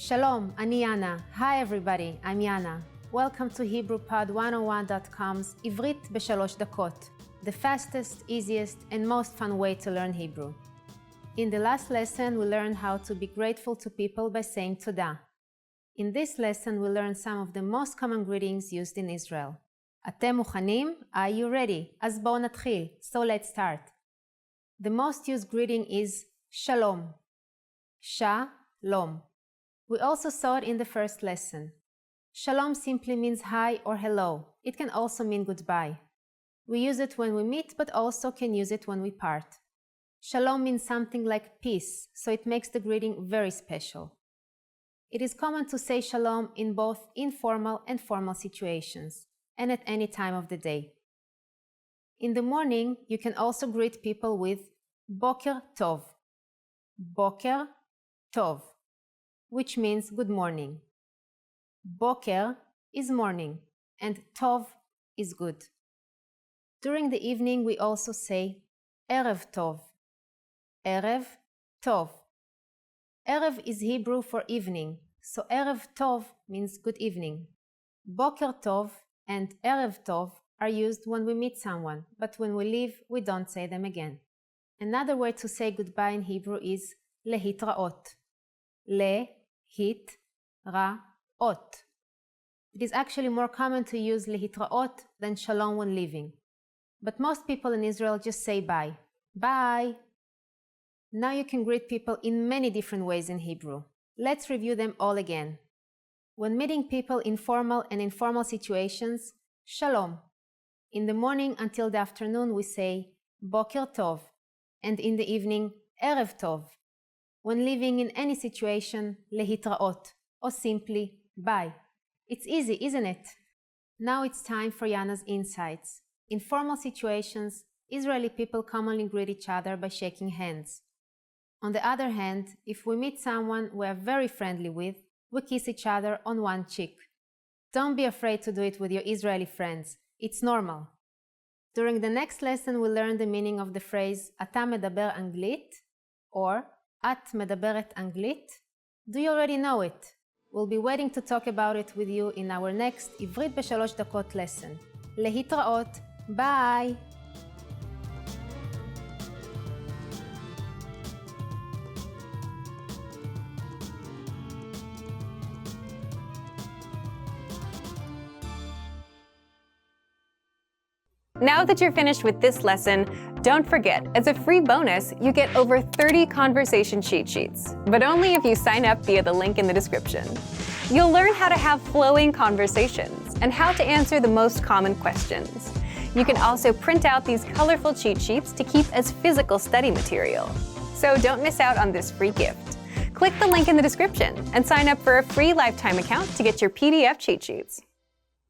Shalom, ani Yana. Hi everybody, I'm Yana. Welcome to HebrewPod101.com's Ivrit ב3 דקות, the fastest, easiest, and most fun way to learn Hebrew. In the last lesson, we learned how to be grateful to people by saying Toda. In this lesson, we learned some of the most common greetings used in Israel. אתם מוכנים? Are you ready? אז בואו נתחיל. So let's start. The most used greeting is Shalom. Shalom. We also saw it in the first lesson. Shalom simply means hi or hello. It can also mean goodbye. We use it when we meet, but also can use it when we part. Shalom means something like peace, so it makes the greeting very special. It is common to say shalom in both informal and formal situations, and at any time of the day. In the morning, you can also greet people with Boker Tov. Boker Tov, which means good morning. Boker is morning, and Tov is good. During the evening, we also say Erev Tov. Erev Tov. Erev is Hebrew for evening, so Erev Tov means good evening. Boker Tov and Erev Tov are used when we meet someone, but when we leave, we don't say them again. Another way to say goodbye in Hebrew is lehitraot. Le-hit-ra-ot. It is actually more common to use lehitraot than shalom when leaving. But most people in Israel just say bye. Bye! Now you can greet people in many different ways in Hebrew. Let's review them all again. When meeting people in formal and informal situations, shalom. In the morning until the afternoon we say boker tov, and in the evening erev tov. When living in any situation, lehitraot, or simply bye. It's easy, isn't it? Now it's time for Yana's insights. In formal situations, Israeli people commonly greet each other by shaking hands. On the other hand, if we meet someone we are very friendly with, we kiss each other on one cheek. Don't be afraid to do it with your Israeli friends. It's normal. During the next lesson, we'll learn the meaning of the phrase "אתה מדבר אנגלית" or "את מדברת אנגלית." Do you already know it? We'll be waiting to talk about it with you in our next עברית ב3 דקות lesson. להתראות. Bye! Now that you're finished with this lesson, don't forget, as a free bonus, you get over 30 conversation cheat sheets, but only if you sign up via the link in the description. You'll learn how to have flowing conversations and how to answer the most common questions. You can also print out these colorful cheat sheets to keep as physical study material. So don't miss out on this free gift. Click the link in the description and sign up for a free lifetime account to get your PDF cheat sheets.